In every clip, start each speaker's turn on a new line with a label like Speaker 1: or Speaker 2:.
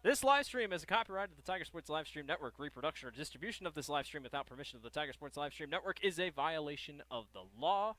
Speaker 1: This live stream is a copyright of the Tiger Sports Livestream Network. Reproduction or distribution of this live stream without permission of the Tiger Sports Livestream Network is a violation of the law.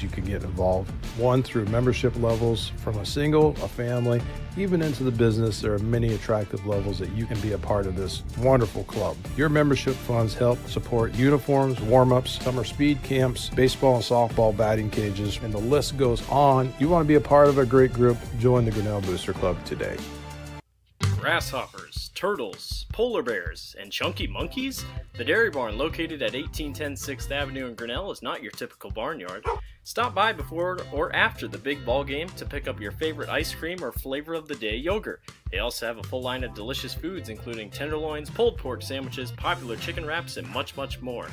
Speaker 2: You can get involved. One, through membership levels from a single, a family, even into the business. There are many attractive levels that you can be a part of this wonderful club. Your membership funds help support uniforms, warm-ups, summer speed camps, baseball and softball batting cages, and the list goes on. You want to be a part of a great group? Join the Grinnell Booster Club today.
Speaker 1: Grasshoppers, turtles, polar bears, and chunky monkeys? The Dairy Barn, located at 1810 6th Avenue in Grinnell, is not your typical barnyard. Stop by before or after the big ball game to pick up your favorite ice cream or flavor of the day yogurt. They also have a full line of delicious foods, including tenderloins, pulled pork sandwiches, popular chicken wraps, and much, much more.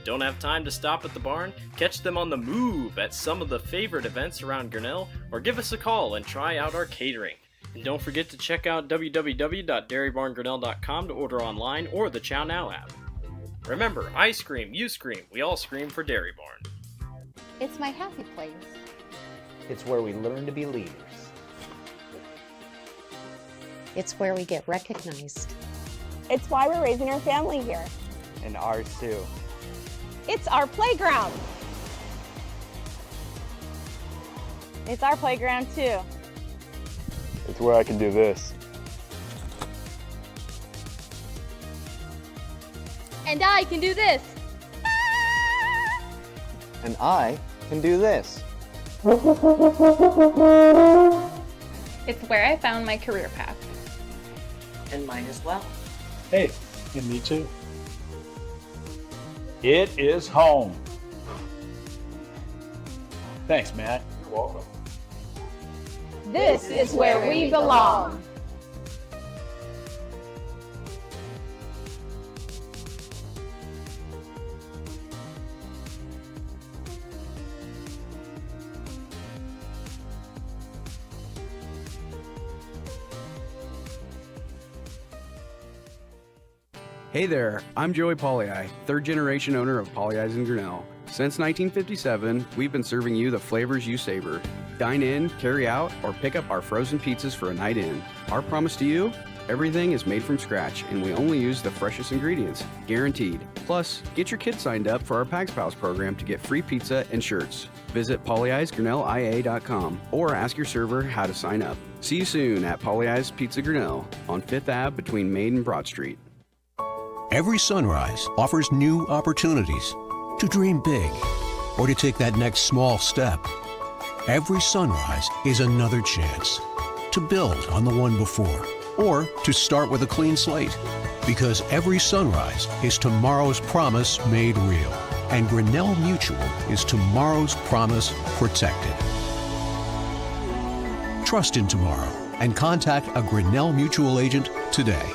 Speaker 1: Don't have time to stop at the barn? Catch them on the move at some of the favorite events around Grinnell, or give us a call and try out our catering. And don't forget to check out www.dairybarngrinnell.com to order online or the Chow Now app. Remember, I scream, you scream, we all scream for Dairy Barn.
Speaker 3: It's my happy place.
Speaker 4: It's where we learn to be leaders.
Speaker 3: It's where we get recognized.
Speaker 5: It's why we're raising our family here.
Speaker 4: And ours too.
Speaker 5: It's our playground. It's our playground too.
Speaker 6: It's where I can do this.
Speaker 5: And I can do this.
Speaker 4: And I can do this.
Speaker 7: It's where I found my career path.
Speaker 8: And mine as well.
Speaker 6: Hey, and me too. It is home. Thanks, Matt. You're welcome.
Speaker 5: This is where we belong.
Speaker 9: Hey there, I'm Joey Pollyi, third generation owner of Pollyi's in Grinnell. Since 1957, we've been serving you the flavors you savor. Dine in, carry out, or pick up our frozen pizzas for a night in. Our promise to you? Everything is made from scratch, and we only use the freshest ingredients, guaranteed. Plus, get your kids signed up for our Pags Pals program to get free pizza and shirts. Visit pollyi'sgrinnellia.com or ask your server how to sign up. See you soon at Pollyi's Pizza Grinnell on 5th Ave between Main and Broad Street.
Speaker 10: Every sunrise offers new opportunities to dream big or to take that next small step. Every sunrise is another chance to build on the one before or to start with a clean slate, because every sunrise is tomorrow's promise made real, and Grinnell Mutual is tomorrow's promise protected. Trust in tomorrow and contact a Grinnell Mutual agent today.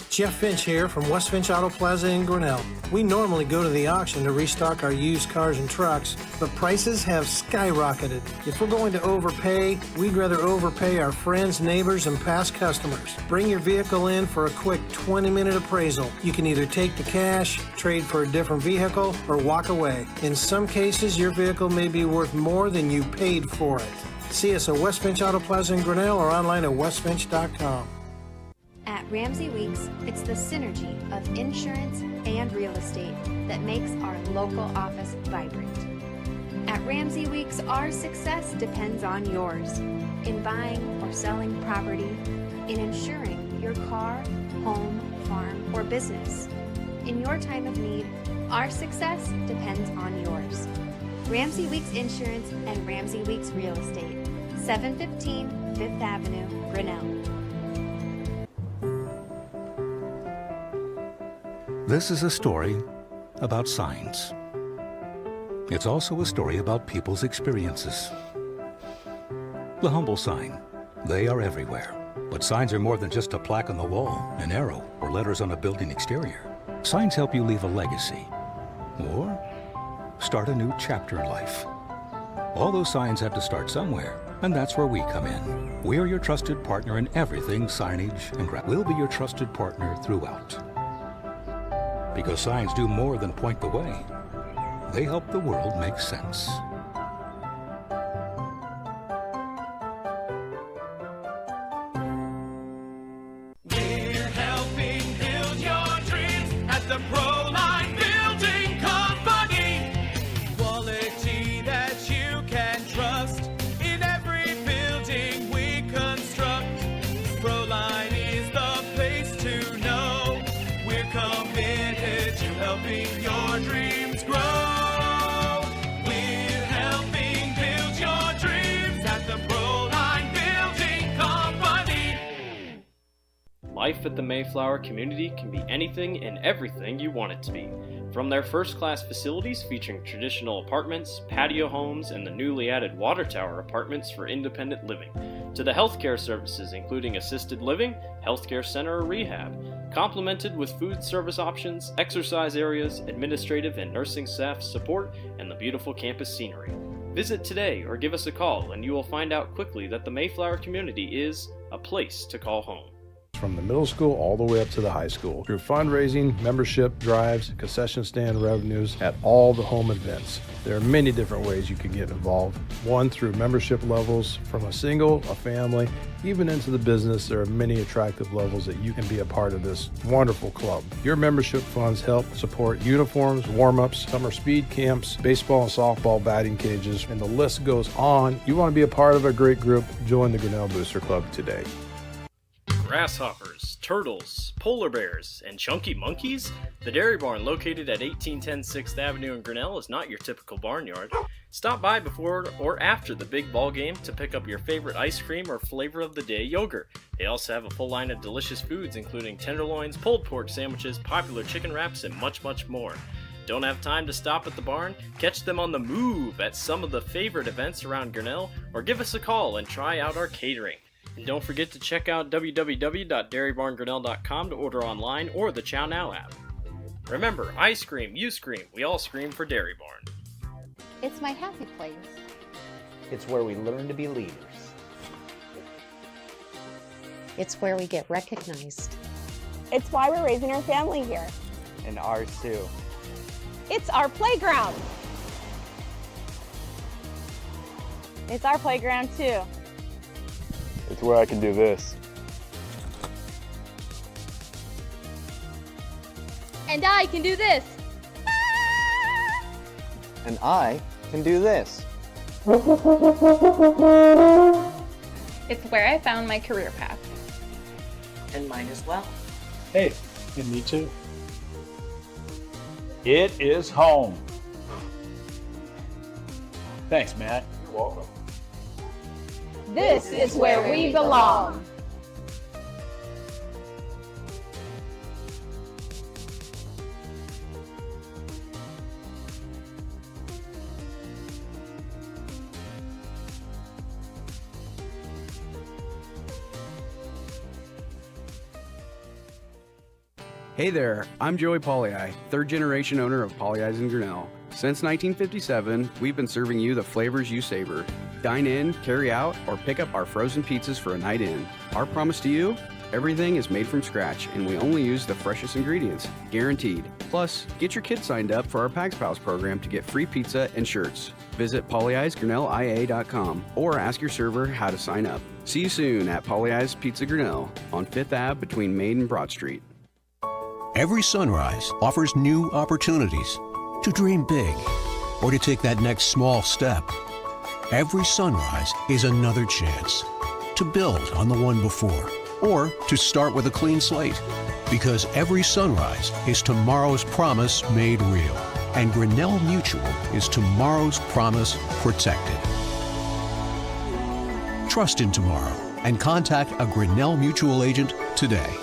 Speaker 11: Jeff Finch here from West Finch Auto Plaza in Grinnell. We normally go to the auction to restock our used cars and trucks, but prices have skyrocketed. If we're going to overpay, we'd rather overpay our friends, neighbors, and past customers. Bring your vehicle in for a quick 20-minute appraisal. You can either take the cash, trade for a different vehicle, or walk away. In some cases, your vehicle may be worth more than you paid for it. See us at West Finch Auto Plaza in Grinnell or online at westfinch.com.
Speaker 12: At Ramsey Weeks, it's the synergy of insurance and real estate that makes our local office vibrant. At Ramsey Weeks, our success depends on yours in buying or selling property, in insuring your car, home, farm, or business. In your time of need, our success depends on yours. Ramsey Weeks Insurance and Ramsey Weeks Real Estate, 715 5th Avenue, Grinnell.
Speaker 13: This is a story about signs. It's also a story about people's experiences. The humble sign. They are everywhere. But signs are more than just a plaque on the wall, an arrow, or letters on a building exterior. Signs help you leave a legacy or start a new chapter in life. All those signs have to start somewhere, and that's where we come in. We're your trusted partner in everything signage and we'll be your trusted partner throughout. Because signs do more than point the way. They help the world make sense.
Speaker 14: We're helping build your dreams at the Proline Building Company. Quality that you can trust in every building we construct. Proline is the place to know. We're committed to helping your dreams grow. We're helping build your dreams at the Proline Building Company.
Speaker 1: Life at the Mayflower community can be anything and everything you want it to be. From their first-class facilities featuring traditional apartments, patio homes, and the newly added water tower apartments for independent living, to the healthcare services including assisted living, healthcare center or rehab, complemented with food service options, exercise areas, administrative and nursing staff support, and the beautiful campus scenery. Visit today or give us a call and you will find out quickly that the Mayflower community is a place to call home.
Speaker 2: from the middle school all the way up to the high school through fundraising, membership drives, concession stand revenues at all the home events. There are many different ways you can get involved. One, through membership levels from a single, a family, even into the business. There are many attractive levels that you can be a part of this wonderful club. Your membership funds help support uniforms, warm-ups, summer speed camps, baseball and softball batting cages, and the list goes on. You want to be a part of a great group? Join the Grinnell Booster Club today.
Speaker 1: Grasshoppers, turtles, polar bears, and chunky monkeys? The Dairy Barn, located at 1810 6th Avenue in Grinnell, is not your typical barnyard. Stop by before or after the big ball game to pick up your favorite ice cream or flavor of the day yogurt. They also have a full line of delicious foods, including tenderloins, pulled pork sandwiches, popular chicken wraps, and much, much more. Don't have time to stop at the barn? Catch them on the move at some of the favorite events around Grinnell, or give us a call and try out our catering. And don't forget to check out www.dairybarngrinnell.com to order online or the Chow Now app. Remember, I scream, you scream, we all scream for Dairy Barn.
Speaker 3: It's my happy place.
Speaker 4: It's where we learn to be leaders.
Speaker 3: It's where we get recognized.
Speaker 5: It's why we're raising our family here.
Speaker 4: And ours too.
Speaker 5: It's our playground. It's our playground too.
Speaker 6: It's where I can do this.
Speaker 5: And I can do this.
Speaker 4: And I can do this.
Speaker 7: It's where I found my career path.
Speaker 8: And mine as well.
Speaker 6: Hey, and me too. It is home. Thanks, Matt. You're welcome.
Speaker 5: This is where we belong.
Speaker 9: Hey there, I'm Joey Pollyi, third generation owner of Pollyi's in Grinnell. Since 1957, we've been serving you the flavors you savor. Dine in, carry out, or pick up our frozen pizzas for a night in. Our promise to you? Everything is made from scratch, and we only use the freshest ingredients, guaranteed. Plus, get your kids signed up for our Pags Pals program to get free pizza and shirts. Visit pollyi'sgrinnellia.com or ask your server how to sign up. See you soon at Pollyi's Pizza Grinnell on 5th Ave between Main and Broad Street.
Speaker 10: Every sunrise offers new opportunities to dream big or to take that next small step. Every sunrise is another chance to build on the one before or to start with a clean slate, because every sunrise is tomorrow's promise made real, and Grinnell Mutual is tomorrow's promise protected. Trust in tomorrow and contact a Grinnell Mutual agent today.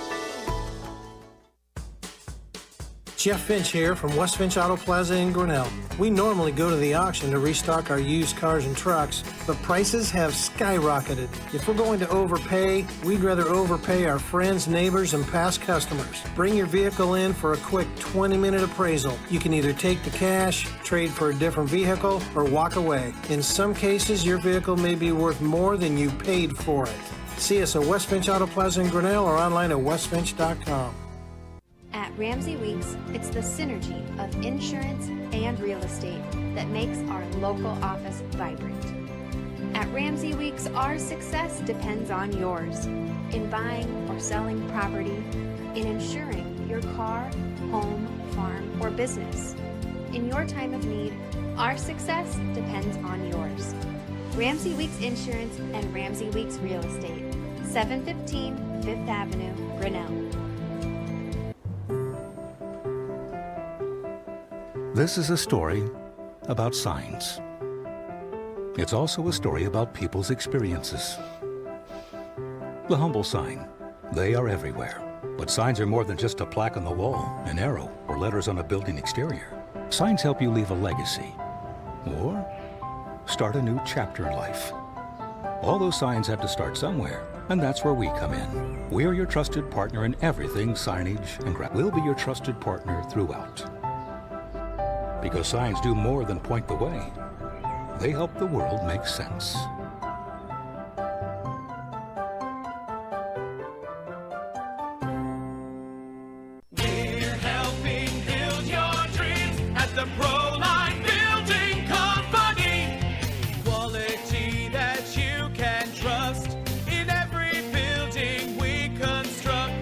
Speaker 11: Jeff Finch here from West Finch Auto Plaza in Grinnell. We normally go to the auction to restock our used cars and trucks, but prices have skyrocketed. If we're going to overpay, we'd rather overpay our friends, neighbors, and past customers. Bring your vehicle in for a quick 20-minute appraisal. You can either take the cash, trade for a different vehicle, or walk away. In some cases, your vehicle may be worth more than you paid for it. See us at West Finch Auto Plaza in Grinnell or online at westfinch.com.
Speaker 12: At Ramsey Weeks, it's the synergy of insurance and real estate that makes our local office vibrant. At Ramsey Weeks, our success depends on yours in buying or selling property, in insuring your car, home, farm, or business. In your time of need, our success depends on yours. Ramsey Weeks Insurance and Ramsey Weeks Real Estate, 715 5th Avenue, Grinnell.
Speaker 13: This is a story about signs. It's also a story about people's experiences. The humble sign. They are everywhere. But signs are more than just a plaque on the wall, an arrow, or letters on a building exterior. Signs help you leave a legacy or start a new chapter in life. All those signs have to start somewhere, and that's where we come in. We're your trusted partner in everything signage and graphics. We'll be your trusted partner throughout. Because signs do more than point the way. They help the world make sense.
Speaker 14: the Proline Building Company. Quality that you can trust in every building we construct.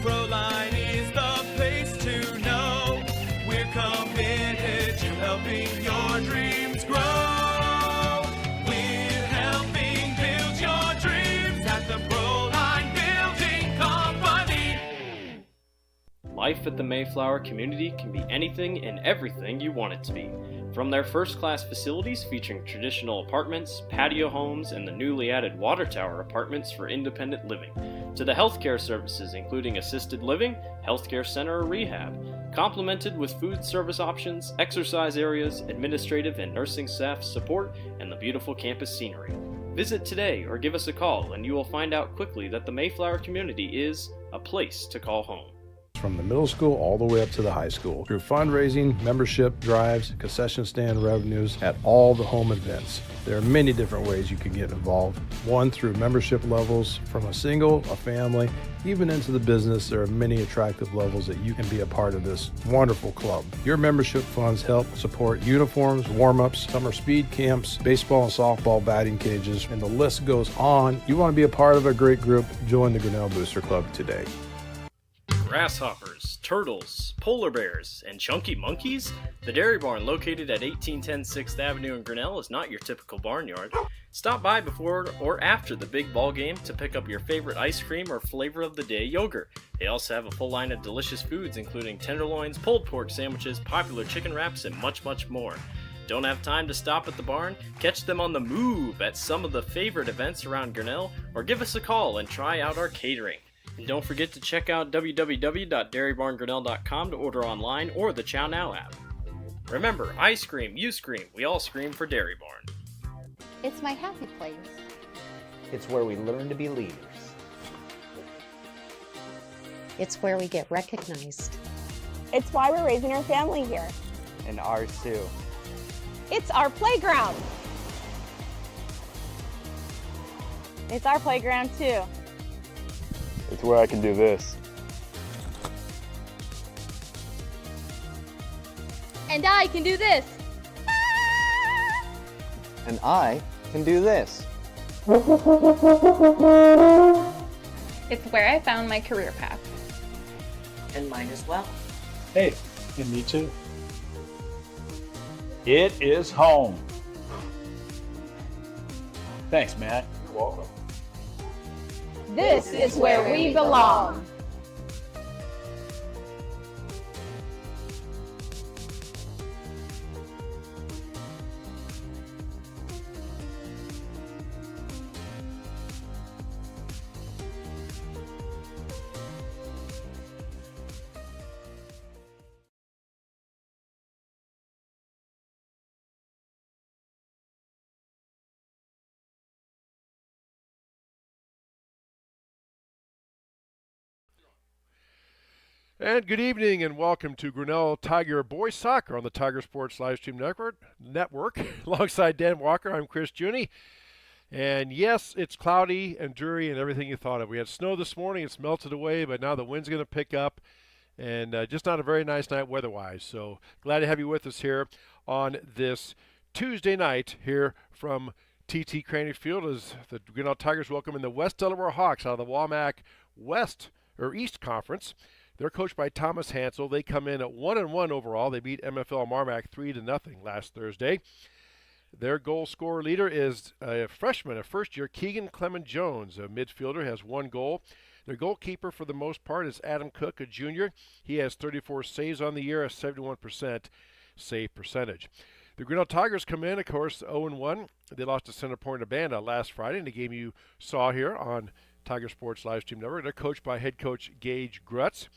Speaker 14: Proline is the place to know. We're committed to helping your dreams grow. We're helping build your dreams at the Proline Building Company.
Speaker 1: Life at the Mayflower community can be anything and everything you want it to be. From their first-class facilities featuring traditional apartments, patio homes, and the newly added water tower apartments for independent living, to the healthcare services including assisted living, healthcare center or rehab, complemented with food service options, exercise areas, administrative and nursing staff support, and the beautiful campus scenery. Visit today or give us a call and you will find out quickly that the Mayflower community is a place to call home.
Speaker 2: From the middle school all the way up to the high school, through fundraising, membership drives, concession stand revenues at all the home events. There are many different ways you can get involved. One, through membership levels from a single, a family, even into the business. There are many attractive levels that you can be a part of this wonderful club. Your membership funds help support uniforms, warm-ups, summer speed camps, baseball and softball batting cages, and the list goes on. You want to be a part of a great group? Join the Grinnell Booster Club today.
Speaker 1: Grasshoppers, turtles, polar bears, and chunky monkeys? The Dairy Barn located at 1810 6th Avenue in Grinnell is not your typical barnyard. Stop by before or after the big ball game to pick up your favorite ice cream or flavor of the day yogurt. They also have a full line of delicious foods including tenderloins, pulled pork sandwiches, popular chicken wraps, and much, much more. Don't have time to stop at the barn? Catch them on the move at some of the favorite events around Grinnell, or give us a call and try out our catering. And don't forget to check out www.dairybarngrinnell.com to order online or the Chow Now app. Remember, I scream, you scream, we all scream for Dairy Barn.
Speaker 3: It's my happy place.
Speaker 4: It's where we learn to be leaders.
Speaker 3: It's where we get recognized.
Speaker 5: It's why we're raising our family here.
Speaker 4: And ours too.
Speaker 5: It's our playground. It's our playground too.
Speaker 6: It's where I can do this.
Speaker 5: And I can do this.
Speaker 4: And I can do this.
Speaker 7: It's where I found my career path.
Speaker 8: And mine as well.
Speaker 6: Hey, and me too. It is home. Thanks, Matt. You're welcome.
Speaker 5: This is where we belong.
Speaker 15: And good evening and welcome to Grinnell Tiger Boys Soccer on the Tiger Sports Livestream Network. Alongside Dan Walker, I'm Chris Juni. And yes, it's cloudy and dreary and everything you thought of. We had snow this morning, it's melted away, but now the wind's going to pick up. And just not a very nice night weather-wise. So glad to have you with us here on this Tuesday night here from TT Crane Field as the Grinnell Tigers welcome in the West Delaware Hawks out of the WAMAC East Conference. They're coached by Thomas Hansel. They come in at 1-1 overall. They beat MFL Marmac 3-0 last Thursday. Their goal scorer leader is a freshman, a first-year Keegan Clement Jones, a midfielder, has 1 goal. Their goalkeeper, for the most part, is Adam Cook, a junior. He has 34 saves on the year, a 71% save percentage. The Grinnell Tigers come in, of course, 0-1. They lost to Center Point Urbana last Friday in the game you saw here on Tiger Sports Livestream Network. They're coached by head coach Gage Grutz.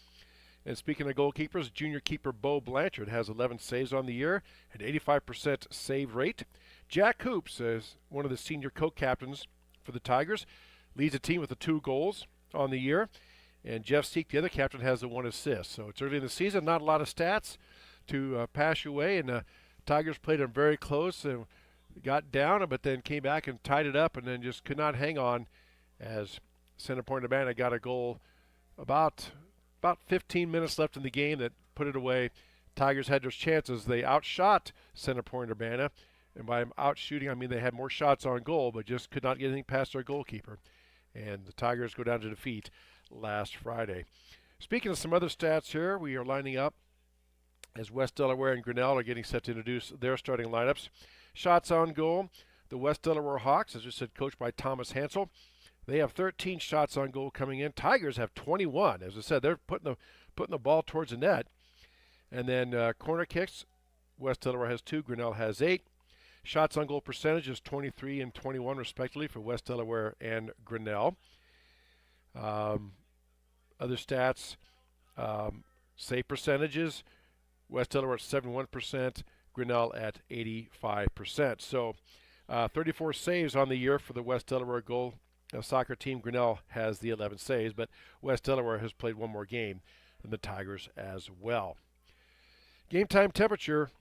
Speaker 15: And speaking of goalkeepers, junior keeper Bo Blanchard has 11 saves on the year, an 85% save rate. Jack Hoops is one of the senior co-captains for the Tigers, leads the team with the 2 goals on the year. And Jeff Seek, the other captain, has the 1 assist. So it's early in the season, not a lot of stats to pass you away. And Tigers played them very close and got down, but then came back and tied it up and then just could not hang on as Center Point Urbana got a goal about 15 minutes left in the game that put it away. Tigers had their chances. They outshot Center Point Urbana, and by outshooting, I mean they had more shots on goal, but just could not get anything past their goalkeeper. And the Tigers go down to defeat last Friday. Speaking of some other stats here, we are lining up as West Delaware and Grinnell are getting set to introduce their starting lineups. Shots on goal, the West Delaware Hawks, as I said, coached by Thomas Hansel. They have 13 shots on goal coming in. Tigers have 21. As I said, they're putting the ball towards the net. And then corner kicks, West Delaware has 2, Grinnell has 8. Shots on goal percentage is 23 and 21 respectively for West Delaware and Grinnell. Other stats, save percentages, West Delaware at 71%, Grinnell at 85%. So 34 saves on the year for the West Delaware soccer team. Grinnell has the 11 saves, but West Delaware has played one more game than the Tigers as well. Game time temperature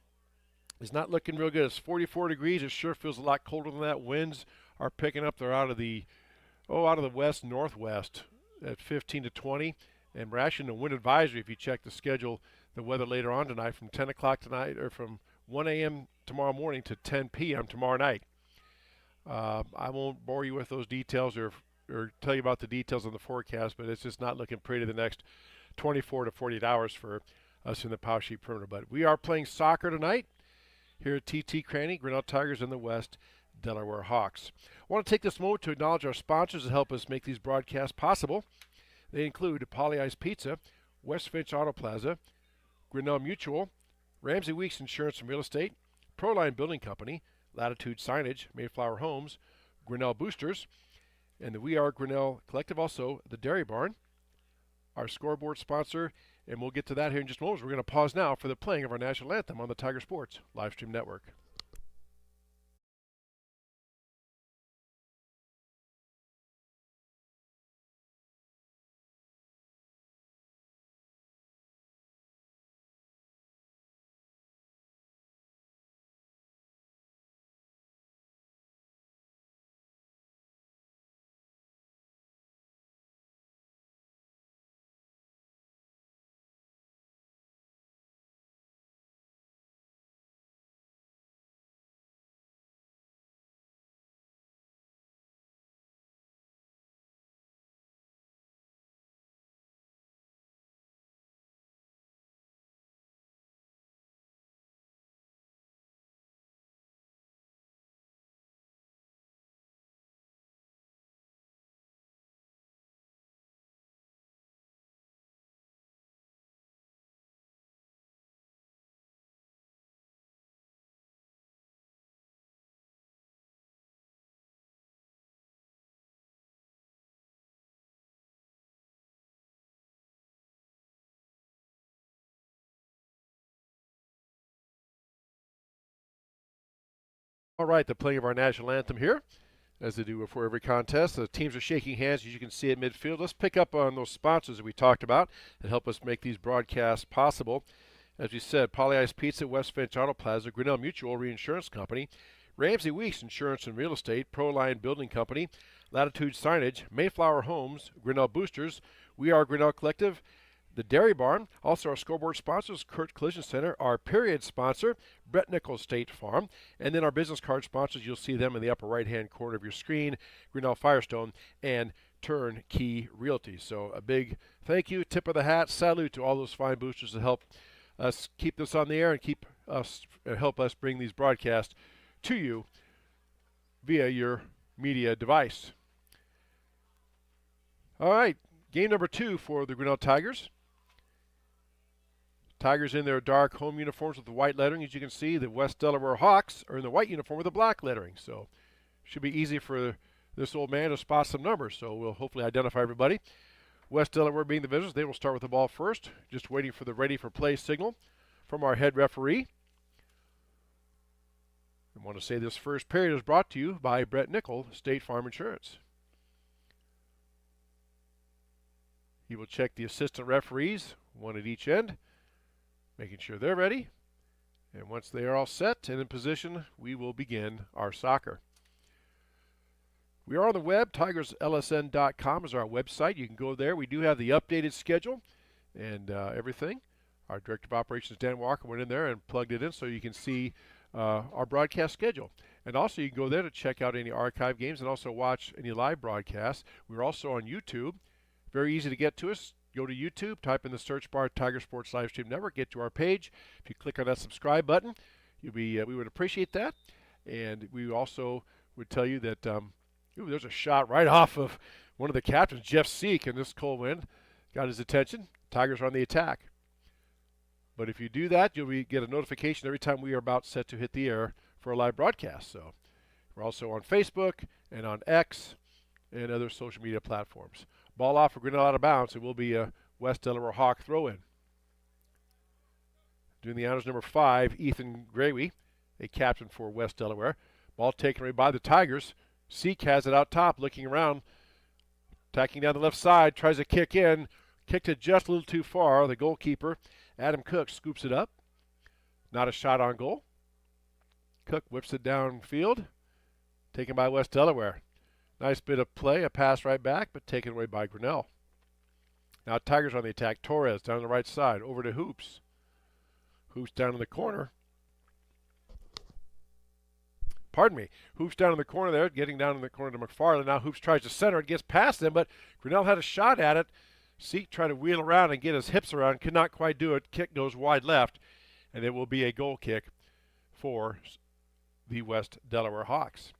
Speaker 15: is not looking real good. It's 44 degrees. It sure feels a lot colder than that. Winds are picking up. They're out of the west northwest at 15 to 20. And we're actually in a wind advisory if you check the schedule, the weather later on tonight from 10 o'clock tonight, or from 1 a.m. tomorrow morning to 10 p.m. tomorrow night. I won't bore you with those details or tell you about the details on the forecast, but it's just not looking pretty the next 24 to 48 hours for us in the Powell Sheet perimeter. But we are playing soccer tonight here at TT Cranny, Grinnell Tigers and the West Delaware Hawks. I want to take this moment to acknowledge our sponsors that help us make these broadcasts possible. They include Polly Ice Pizza, West Finch Auto Plaza, Grinnell Mutual, Ramsey Weeks Insurance and Real Estate, Proline Building Company, Latitude Signage, Mayflower Homes, Grinnell Boosters, and the We Are Grinnell Collective, also the Dairy Barn, our scoreboard sponsor. And we'll get to that here in just a moment. We're going to pause now for the playing of our national anthem on the Tiger Sports Livestream Network. All right, the playing of our national anthem here, as they do before every contest. The teams are shaking hands, as you can see at midfield. Let's pick up on those sponsors that we talked about that help us make these broadcasts possible. As we said, Polly Ice Pizza, West Finch Auto Plaza, Grinnell Mutual Reinsurance Company, Ramsey Weeks Insurance and Real Estate, Proline Building Company, Latitude Signage, Mayflower Homes, Grinnell Boosters, We Are Grinnell Collective, the Dairy Barn, also our scoreboard sponsors, Kurt Collision Center, our period sponsor, Brett Nichols State Farm, and then our business card sponsors, you'll see them in the upper right-hand corner of your screen, Grinnell Firestone and Turnkey Realty. So a big thank you, tip of the hat, salute to all those fine boosters that help us keep this on the air and help us bring these broadcasts to you via your media device. All right, game number 2 for the Grinnell Tigers. Tigers in their dark home uniforms with the white lettering. As you can see, the West Delaware Hawks are in the white uniform with the black lettering. So should be easy for this old man to spot some numbers. So we'll hopefully identify everybody. West Delaware being the visitors, they will start with the ball first. Just waiting for the ready for play signal from our head referee. I want to say this first period is brought to you by Brett Nichols, State Farm Insurance. He will check the assistant referees, one at each end, making sure they're ready. And once they are all set and in position, we will begin our soccer. We are on the web. TigersLSN.com is our website. You can go there. We do have the updated schedule and everything. Our Director of Operations, Dan Walker, went in there and plugged it in so you can see our broadcast schedule. And also you can go there to check out any archive games and also watch any live broadcasts. We're also on YouTube. Very easy to get to us. Go to YouTube, type in the search bar Tiger Sports Livestream Network, get to our page. If you click on that subscribe button, we would appreciate that. And we also would tell you that there's a shot right off of one of the captains, Jeff Seek, and this cold wind got his attention. Tigers are on the attack. But if you do that, you'll get a notification every time we are about set to hit the air for a live broadcast. So we're also on Facebook and on X and other social media platforms. Ball off for Grinnell out of bounds. It will be a West Delaware Hawk throw-in. Doing the honors, number 5, Ethan Graywey, a captain for West Delaware. Ball taken away by the Tigers. Seek has it out top, looking around, attacking down the left side, tries to kick in, kicked it just a little too far. The goalkeeper, Adam Cook, scoops it up. Not a shot on goal. Cook whips it downfield, taken by West Delaware. Nice bit of play, a pass right back, but taken away by Grinnell. Now Tigers on the attack. Torres down the right side, over to Hoops. Hoops down in the corner. Pardon me. Hoops down in the corner there, getting down in the corner to McFarland. Now Hoops tries to center it, gets past them, but Grinnell had a shot at it. Seek tried to wheel around and get his hips around, could not quite do it. Kick goes wide left, and it will be a goal kick for the West Delaware Hawks.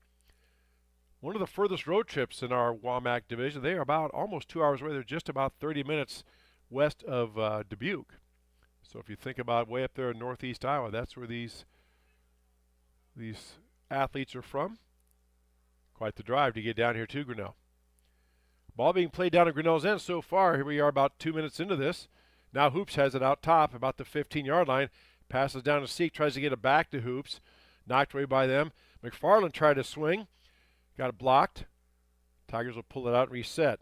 Speaker 15: One of the furthest road trips in our WAMAC division. They are about almost 2 hours away. They're just about 30 minutes west of Dubuque. So if you think about way up there in northeast Iowa, that's where these athletes are from. Quite the drive to get down here to Grinnell. Ball being played down at Grinnell's end so far. Here we are about 2 minutes into this. Now Hoops has it out top about the 15-yard line. Passes down to Seek, tries to get it back to Hoops. Knocked away by them. McFarland tried to swing. Got it blocked. Tigers will pull it out and reset.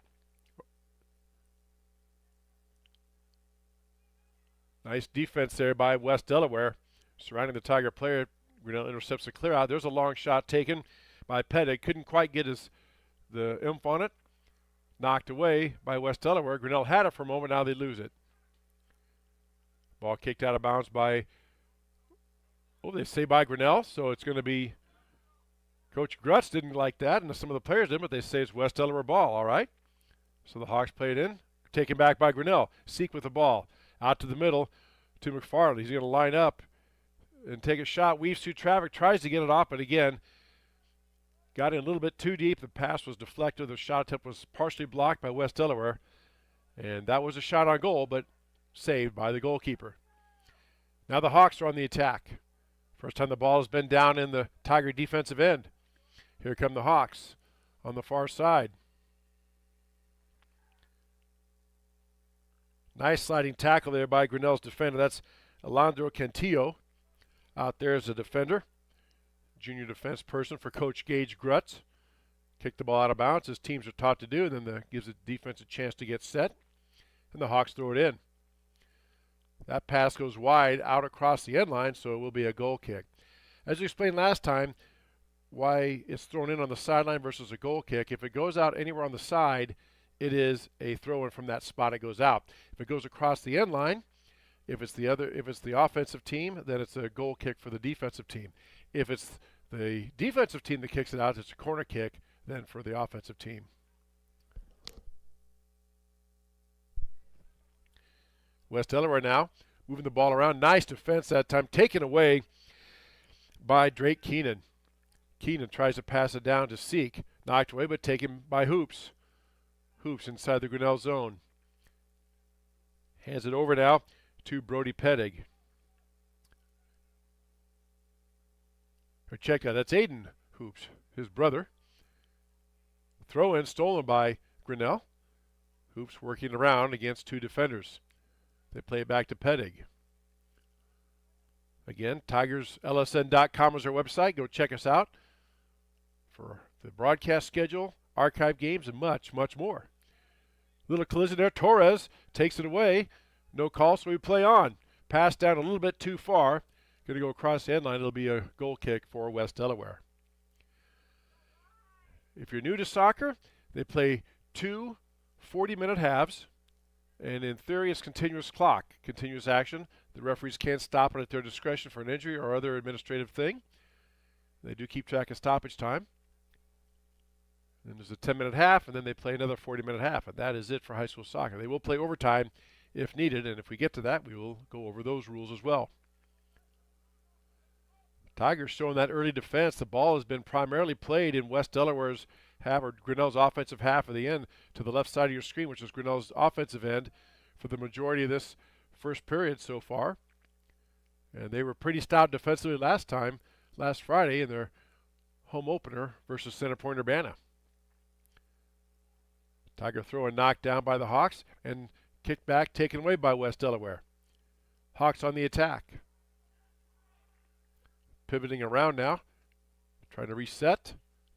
Speaker 15: Nice defense there by West Delaware. Surrounding the Tiger player. Grinnell intercepts the clear out. There's a long shot taken by Pettit. Couldn't quite get the oomph on it. Knocked away by West Delaware. Grinnell had it for a moment. Now they lose it. Ball kicked out of bounds by, they say by Grinnell. So it's going to be, Coach Grutz didn't like that, and some of the players didn't, but they say it's West Delaware ball, all right? So the Hawks play it in. Taken back by Grinnell. Seek with the ball. Out to the middle to McFarland. He's going to line up and take a shot. Weaves through traffic. Tries to get it off, but again, got in a little bit too deep. The pass was deflected. The shot attempt was partially blocked by West Delaware. And that was a shot on goal, but saved by the goalkeeper. Now the Hawks are on the attack. First time the ball has been down in the Tiger defensive end. Here come the Hawks on the far side. Nice sliding tackle there by Grinnell's defender. That's Alondro Cantillo out there as a defender. Junior defense person for Coach Gage Grutz. Kick the ball out of bounds as teams are taught to do, and then gives the defense a chance to get set. And the Hawks throw it in. That pass goes wide out across the end line, so it will be a goal kick. As we explained last time, why it's thrown in on the sideline versus a goal kick. If it goes out anywhere on the side, it is a throw-in from that spot it goes out. If it goes across the end line, if it's the offensive team, then it's a goal kick for the defensive team. If it's the defensive team that kicks it out, it's a corner kick then for the offensive team. West Delaware now moving the ball around. Nice defense that time, taken away by Drake Keenan. Keenan tries to pass it down to Seek. Knocked away, but taken by Hoops. Hoops inside the Grinnell zone. Hands it over now to Brody Pedig. Or check that. That's Aiden Hoops, his brother. Throw in stolen by Grinnell. Hoops working around against two defenders. They play it back to Pedig. Again, TigersLSN.com is our website. Go check us out for the broadcast schedule, archive games, and much, much more. Little collision there. Torres takes it away. No call, so we play on. Pass down a little bit too far. Going to go across the end line. It'll be a goal kick for West Delaware. If you're new to soccer, they play two 40-minute halves. And in theory, it's continuous clock, continuous action. The referees can't stop it at their discretion for an injury or other administrative thing. They do keep track of stoppage time. Then there's a 10-minute half, and then they play another 40-minute half. And that is it for high school soccer. They will play overtime if needed, and if we get to that, we will go over those rules as well. Tigers showing that early defense. The ball has been primarily played in West Delaware's half, or Grinnell's offensive half of the end to the left side of your screen, which is Grinnell's offensive end for the majority of this first period so far. And they were pretty stout defensively last Friday in their home opener versus Center Point Urbana. Tiger throw and knocked down by the Hawks, and kicked back, taken away by West Delaware. Hawks on the attack. Pivoting around now, trying to reset,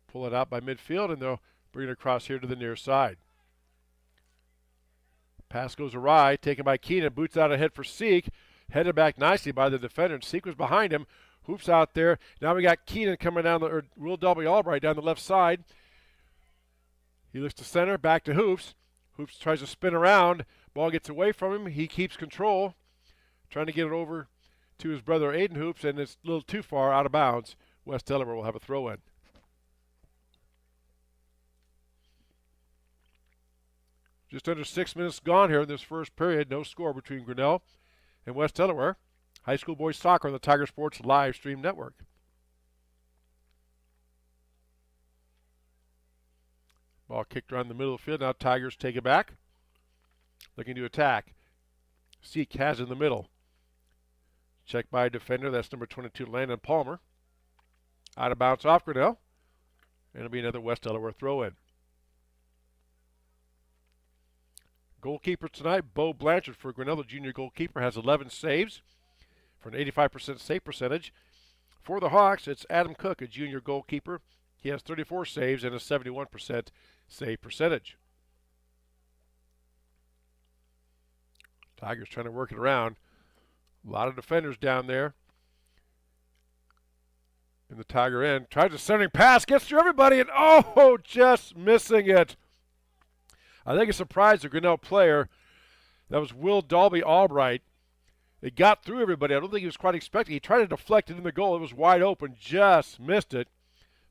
Speaker 15: pull it out by midfield, and they'll bring it across here to the near side. Pass goes awry, taken by Keenan, boots out ahead for Seek, headed back nicely by the defender, and Seek was behind him, hoops out there. Now we got Keenan coming down, or Will W. Albright down the left side. He looks to center, back to Hoops. Hoops tries to spin around, ball gets away from him, he keeps control, trying to get it over to his brother Aiden Hoops, and it's a little too far out of bounds. West Delaware will have a throw in. Just under 6 minutes gone here in this first period. No score between Grinnell and West Delaware. High school boys soccer on the Tiger Sports live stream network. Ball kicked around the middle of the field. Now Tigers take it back. Looking to attack. Seek has in the middle. Checked by a defender. That's number 22, Landon Palmer. Out of bounds off Grinnell. And it'll be another West Delaware throw in. Goalkeeper tonight, Bo Blanchard for Grinnell, the junior goalkeeper, has 11 saves for an 85% save percentage. For the Hawks, it's Adam Cook, a junior goalkeeper. He has 34 saves and a 71% save percentage. Tigers trying to work it around. A lot of defenders down there in the Tiger end. Tries a centering pass, gets through everybody, and oh, just missing it. I think it surprised the Grinnell player. That was Will Dalby Albright. It got through everybody. I don't think he was quite expecting. He tried to deflect it in the goal. It was wide open, just missed it.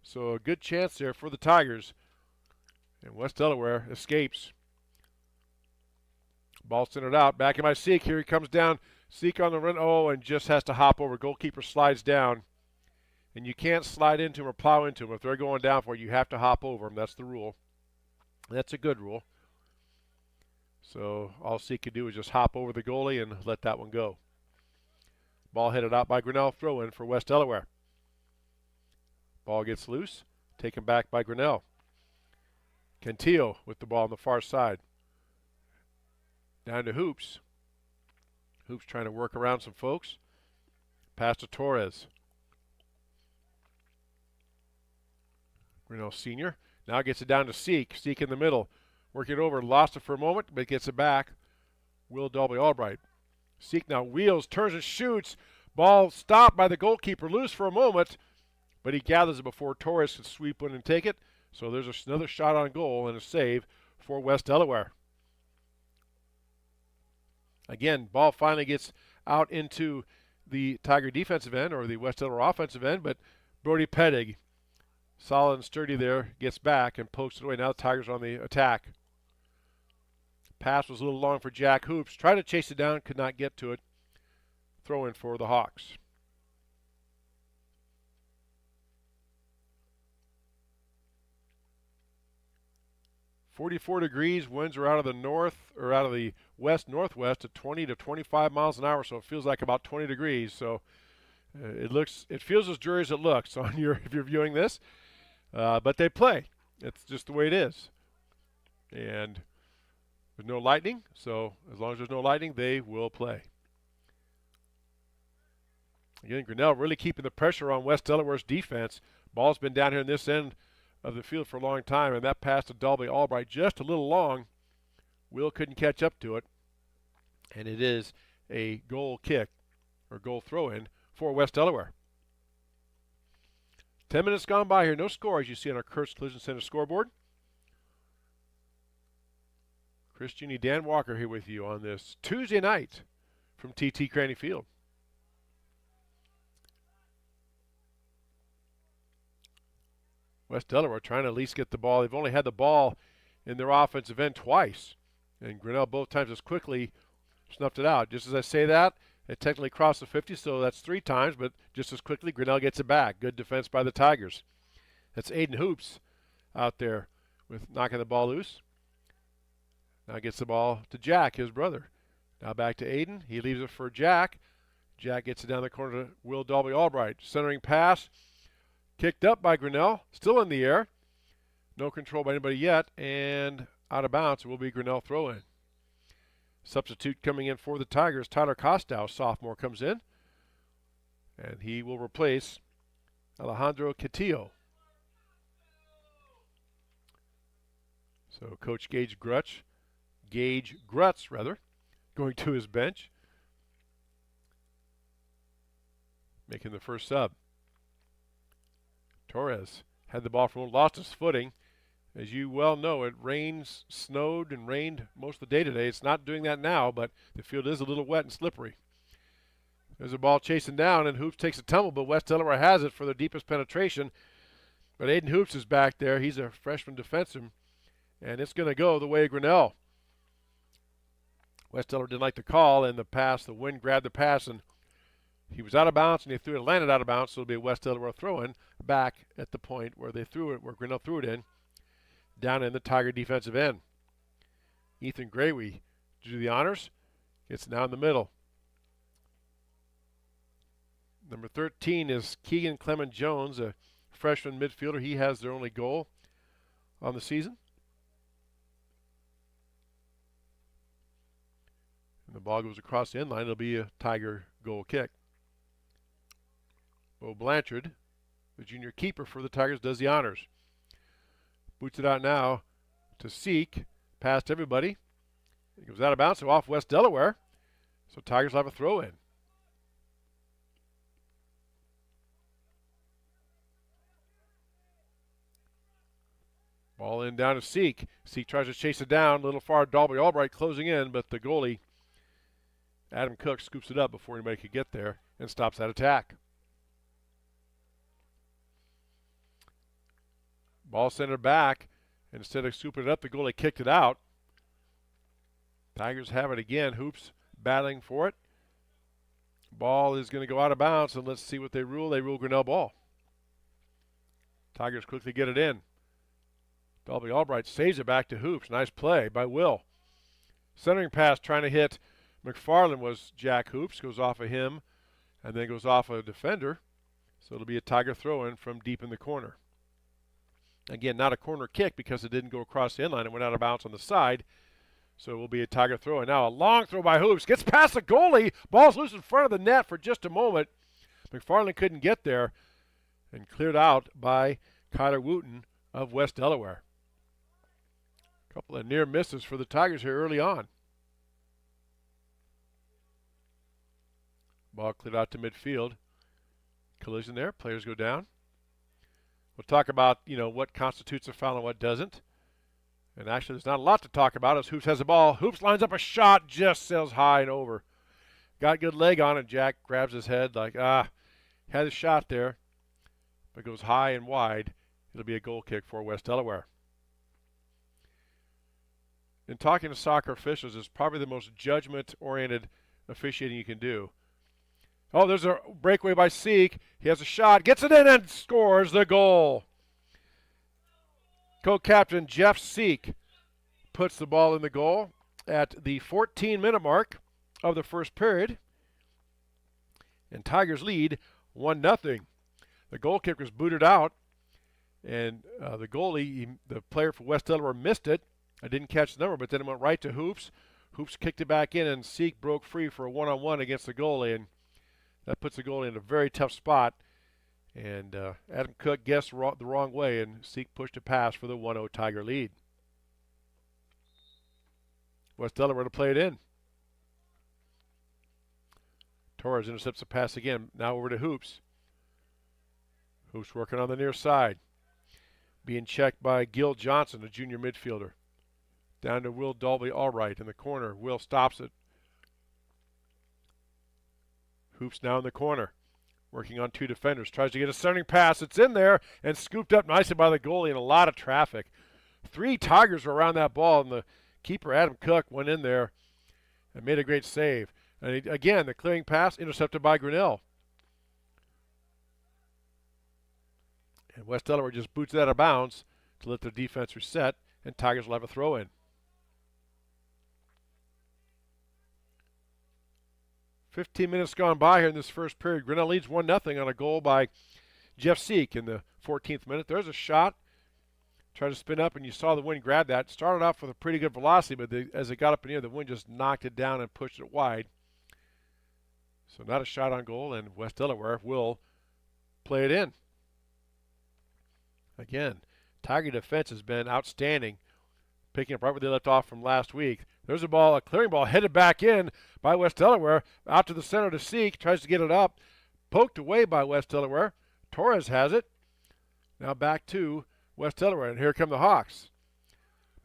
Speaker 15: So a good chance there for the Tigers. And West Delaware escapes. Ball centered out. Back in by Seek. Here he comes down. Seek on the run. Oh, and just has to hop over. Goalkeeper slides down. And you can't slide into him or plow into him. If they're going down for it, you have to hop over him. That's the rule. That's a good rule. So all Seek can do is just hop over the goalie and let that one go. Ball headed out by Grinnell. Throw in for West Delaware. Ball gets loose. Taken back by Grinnell. Cantillo with the ball on the far side. Down to Hoops. Hoops trying to work around some folks. Pass to Torres. Grinnell senior. Now gets it down to Seek. Seek in the middle. Work it over. Lost it for a moment, but gets it back. Will Dalby Albright. Seek now wheels, turns and shoots. Ball stopped by the goalkeeper. Loose for a moment, but he gathers it before Torres can sweep in and take it. So there's another shot on goal and a save for West Delaware. Again, ball finally gets out into the Tiger defensive end, or the West Delaware offensive end, but Brody Pedig, solid and sturdy there, gets back and pokes it away. Now the Tigers are on the attack. Pass was a little long for Jack Hoops. Tried to chase it down, could not get to it. Throw in for the Hawks. .44 degrees. Winds are out of the north, or out of the west-northwest at 20 to 25 miles an hour, so it feels like about 20 degrees. So it feels as dreary as it looks on if you're viewing this. But they play. It's just the way it is. And there's no lightning, so as long as there's no lightning, they will play. Again, Grinnell really keeping the pressure on West Delaware's defense. Ball's been down here in this end of the field for a long time, and that pass to Dalby Albright just a little long. Will couldn't catch up to it, and it is a goal kick, or goal throw-in for West Delaware. 10 minutes gone by here. No score, as you see on our Kurtz Collision Center scoreboard. Chris Junie, Dan Walker here with you on this Tuesday night from TT Cranny Field. West Delaware trying to at least get the ball. They've only had the ball in their offensive end twice, and Grinnell both times as quickly snuffed it out. Just as I say that, it technically crossed the 50, so that's 3 times, but just as quickly Grinnell gets it back. Good defense by the Tigers. That's Aiden Hoops out there with knocking the ball loose. Now gets the ball to Jack, his brother. Now back to Aiden. He leaves it for Jack. Jack gets it down the corner to Will Dalby Albright. Centering pass. Kicked up by Grinnell. Still in the air. No control by anybody yet. And out of bounds will be Grinnell throw-in. Substitute coming in for the Tigers. Tyler Costow, sophomore, comes in. And he will replace Alejandro Catillo. So Coach Gage Grutz, going to his bench, making the first sub. Torres had the ball from lost his footing. As you well know, it snowed and rained most of the day today. It's not doing that now, but the field is a little wet and slippery. There's a ball chasing down, and Hoops takes a tumble, but West Delaware has it for their deepest penetration. But Aiden Hoops is back there. He's a freshman defenseman, and it's going to go the way of Grinnell. West Delaware didn't like the call, and the wind grabbed the pass, and he was out of bounds, and he threw it, landed out of bounds, so it'll be a West Delaware throw-in back at the point where they threw it, where Grinnell threw it in, down in the Tiger defensive end. Ethan Graywee to do the honors. It's now in the middle. Number 13 is Keegan Clement Jones, a freshman midfielder. He has their only goal on the season. And the ball goes across the end line. It'll be a Tiger goal kick. Bo Blanchard, the junior keeper for the Tigers, does the honors. Boots it out now to Seek, past everybody. It goes out of bounds, so off West Delaware. So Tigers will have a throw-in. Ball in down to Seek. Seek tries to chase it down. A little far, Dalby Albright closing in, but the goalie, Adam Cook, scoops it up before anybody could get there and stops that attack. Ball centered back. Instead of scooping it up, the goalie kicked it out. Tigers have it again. Hoops battling for it. Ball is going to go out of bounds, and let's see what they rule. They rule Grinnell ball. Tigers quickly get it in. Dalby Albright saves it back to Hoops. Nice play by Will. Centering pass trying to hit McFarland was Jack Hoops. Goes off of him and then goes off a defender. So it'll be a Tiger throw-in from deep in the corner. Again, not a corner kick because it didn't go across the end line. It went out of bounds on the side. So it will be a Tiger throw-in. Now a long throw by Hoops. Gets past the goalie. Ball's loose in front of the net for just a moment. McFarland couldn't get there and cleared out by Kyler Wooten of West Delaware. A couple of near misses for the Tigers here early on. Ball cleared out to midfield. Collision there. Players go down. We'll talk about, what constitutes a foul and what doesn't. And actually, there's not a lot to talk about as Hoops has the ball. Hoops lines up a shot, just sails high and over. Got good leg on it. Jack grabs his head had a shot there. But goes high and wide. It'll be a goal kick for West Delaware. In talking to soccer officials, it's probably the most judgment-oriented officiating you can do. Oh, there's a breakaway by Seek. He has a shot, gets it in, and scores the goal. Co-captain Jeff Seek puts the ball in the goal at the 14-minute mark of the first period. And Tigers lead 1-0. The goal kick was booted out, and the goalie, the player for West Delaware, missed it. I didn't catch the number, but then it went right to Hoops. Hoops kicked it back in, and Seek broke free for a one-on-one against the goalie, and that puts the goalie in a very tough spot. And Adam Cook guessed the wrong way, and Seek pushed it past for the 1-0 Tiger lead. West Delaware to play it in. Torres intercepts the pass again. Now over to Hoops. Hoops working on the near side. Being checked by Gil Johnson, a junior midfielder. Down to Will Dalby Albright in the corner. Will stops it. Hoops now in the corner. Working on 2 defenders. Tries to get a centering pass. It's in there and scooped up nicely by the goalie in a lot of traffic. 3 Tigers were around that ball, and the keeper, Adam Cook, went in there and made a great save. And again, the clearing pass intercepted by Grinnell. And West Delaware just boots it out of bounds to let their defense reset, and Tigers will have a throw in. 15 minutes gone by here in this first period. Grinnell leads 1-0 on a goal by Jeff Seek in the 14th minute. There's a shot. Tried to spin up, and you saw the wind grab that. Started off with a pretty good velocity, but as it got up in the air, the wind just knocked it down and pushed it wide. So not a shot on goal, and West Delaware will play it in. Again, Tiger defense has been outstanding, picking up right where they left off from last week. There's a ball, a clearing ball, headed back in by West Delaware. Out to the center to Seek, tries to get it up. Poked away by West Delaware. Torres has it. Now back to West Delaware, and here come the Hawks.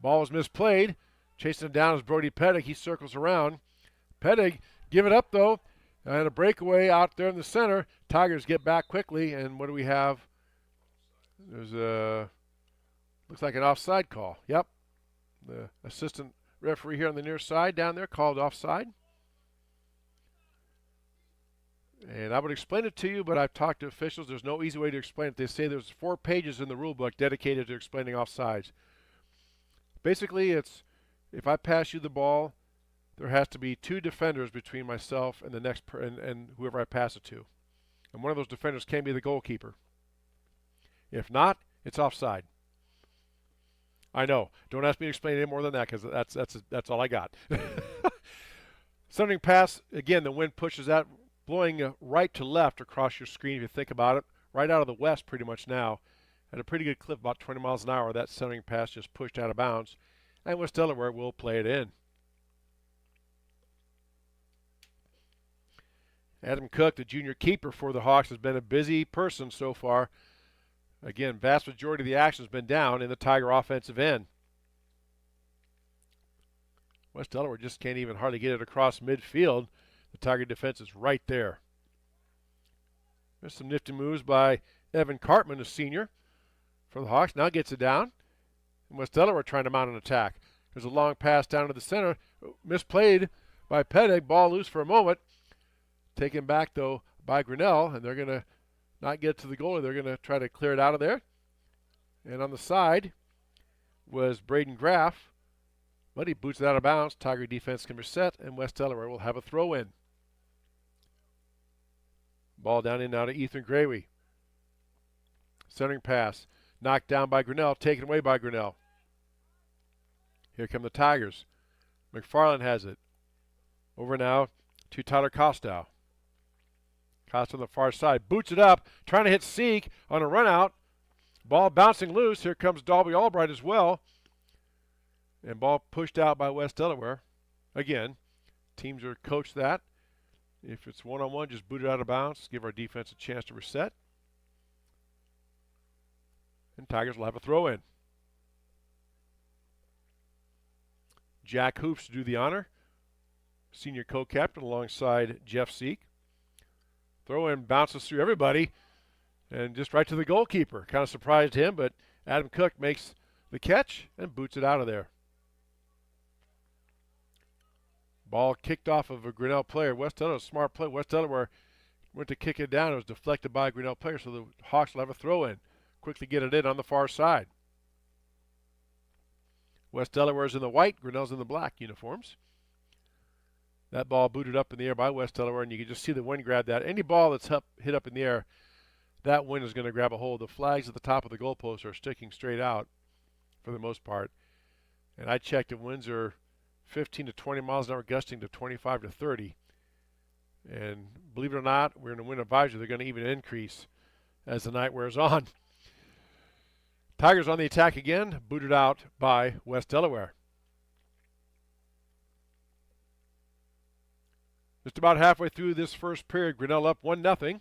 Speaker 15: Ball was misplayed. Chasing it down is Brody Pettig. He circles around. Pettig, give it up though, and a breakaway out there in the center. Tigers get back quickly, and what do we have? There's a, looks like an offside call. Yep. The assistant referee here on the near side down there called offside. And I would explain it to you, but I've talked to officials. There's no easy way to explain it. They say there's 4 pages in the rule book dedicated to explaining offsides. Basically, it's if I pass you the ball, there has to be 2 defenders between myself and the next and whoever I pass it to. And one of those defenders can be the goalkeeper. If not, it's offside. I know. Don't ask me to explain any more than that, because that's all I got. Centering pass, again, the wind pushes that, blowing right to left across your screen if you think about it. Right out of the west pretty much now. At a pretty good clip, about 20 miles an hour, that centering pass just pushed out of bounds. And West Delaware will play it in. Adam Cook, the junior keeper for the Hawks, has been a busy person so far. Again, vast majority of the action has been down in the Tiger offensive end. West Delaware just can't even hardly get it across midfield. The Tiger defense is right there. There's some nifty moves by Evan Cartman, a senior, for the Hawks. Now gets it down. And West Delaware trying to mount an attack. There's a long pass down to the center. Misplayed by Pettig. Ball loose for a moment. Taken back, though, by Grinnell. And they're going to not get to the goalie. They're going to try to clear it out of there. And on the side was Braden Graff. But he boots it out of bounds. Tiger defense can reset, and West Delaware will have a throw in. Ball down in now to Ethan Gravey. Centering pass. Knocked down by Grinnell. Taken away by Grinnell. Here come the Tigers. McFarland has it. Over now to Tyler Costow. Costow on the far side. Boots it up. Trying to hit Seek on a run out. Ball bouncing loose. Here comes Dalby Albright as well. And ball pushed out by West Delaware. Again, teams are coached that. If it's one-on-one, just boot it out of bounds. Give our defense a chance to reset. And Tigers will have a throw-in. Jack Hoops to do the honor. Senior co-captain alongside Jeff Seek. Throw-in bounces through everybody. And just right to the goalkeeper. Kind of surprised him, but Adam Cook makes the catch and boots it out of there. Ball kicked off of a Grinnell player. West Delaware, smart play. West Delaware went to kick it down. It was deflected by a Grinnell player, so the Hawks will have a throw-in. Quickly get it in on the far side. West Delaware's in the white, Grinnell's in the black uniforms. That ball booted up in the air by West Delaware, and you can just see the wind grab that. Any ball that's hit up in the air, that wind is going to grab a hold. The flags at the top of the goalpost are sticking straight out for the most part. And I checked, the winds are 15 to 20 miles an hour, gusting to 25 to 30. And believe it or not, we're in a wind advisory. They're going to even increase as the night wears on. Tigers on the attack again, booted out by West Delaware. Just about halfway through this first period, Grinnell up 1-0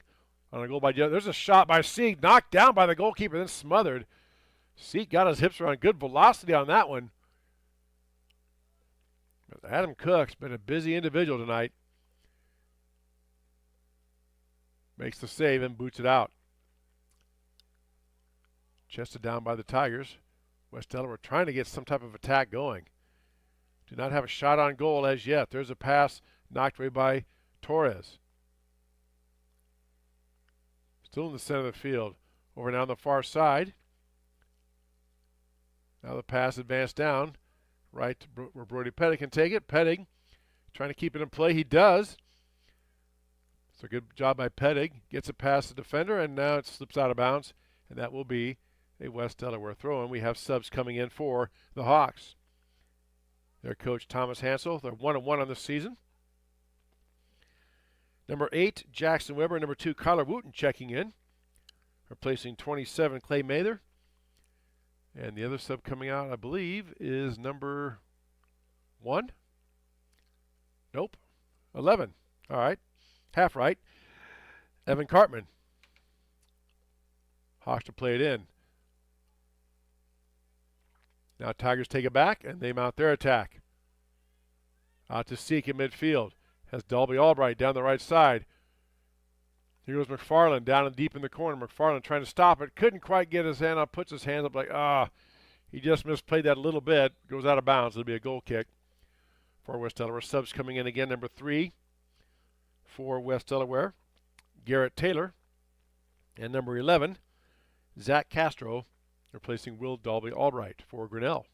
Speaker 15: on a goal by Jeff. There's a shot by Seek, knocked down by the goalkeeper, then smothered. Seek got his hips around, good velocity on that one. Adam Cook's been a busy individual tonight. Makes the save and boots it out. Chested down by the Tigers. West Delaware trying to get some type of attack going. Do not have a shot on goal as yet. There's a pass knocked away by Torres. Still in the center of the field. Over now on the far side. Now the pass advanced down. Right to where Brody Pettig can take it. Pettig trying to keep it in play. He does. So good job by Pettig. Gets it past the defender, and now it slips out of bounds. And that will be a West Delaware throw. And we have subs coming in for the Hawks. Their coach, Thomas Hansel. They're 1-1 on the season. Number 8, Jackson Weber. Number 2, Kyler Wooten checking in. Replacing 27, Clay Mather. And the other sub coming out, I believe, is number 1. Nope. 11. All right. Half right. Evan Cartman. Hawks to play it in. Now Tigers take it back, and they mount their attack. Out to Seek in midfield. Has Dalby Albright down the right side. Here goes McFarland down and deep in the corner. McFarland trying to stop it. Couldn't quite get his hand up. Puts his hands up like, he just misplayed that a little bit. Goes out of bounds. It'll be a goal kick for West Delaware. Subs coming in again. Number 3 for West Delaware, Garrett Taylor. And number 11, Zach Castro, replacing Will Dalby Albright for Grinnell.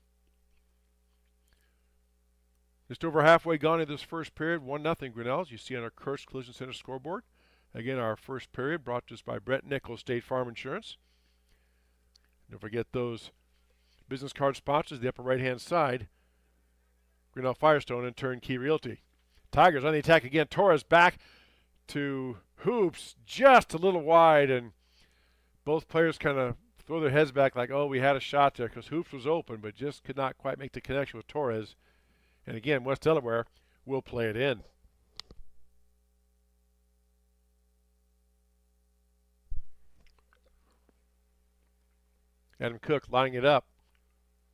Speaker 15: Just over halfway gone in this first period. 1-0 Grinnell, as you see on our Kurtz Collision Center scoreboard. Again, our first period brought to us by Brett Nichols, State Farm Insurance. Don't forget those business card sponsors, the upper right-hand side, Grinnell Firestone and Turnkey Realty. Tigers on the attack again. Torres back to Hoops, just a little wide, and both players kind of throw their heads back like, we had a shot there, because Hoops was open, but just could not quite make the connection with Torres. And again, West Delaware will play it in. Adam Cook lining it up.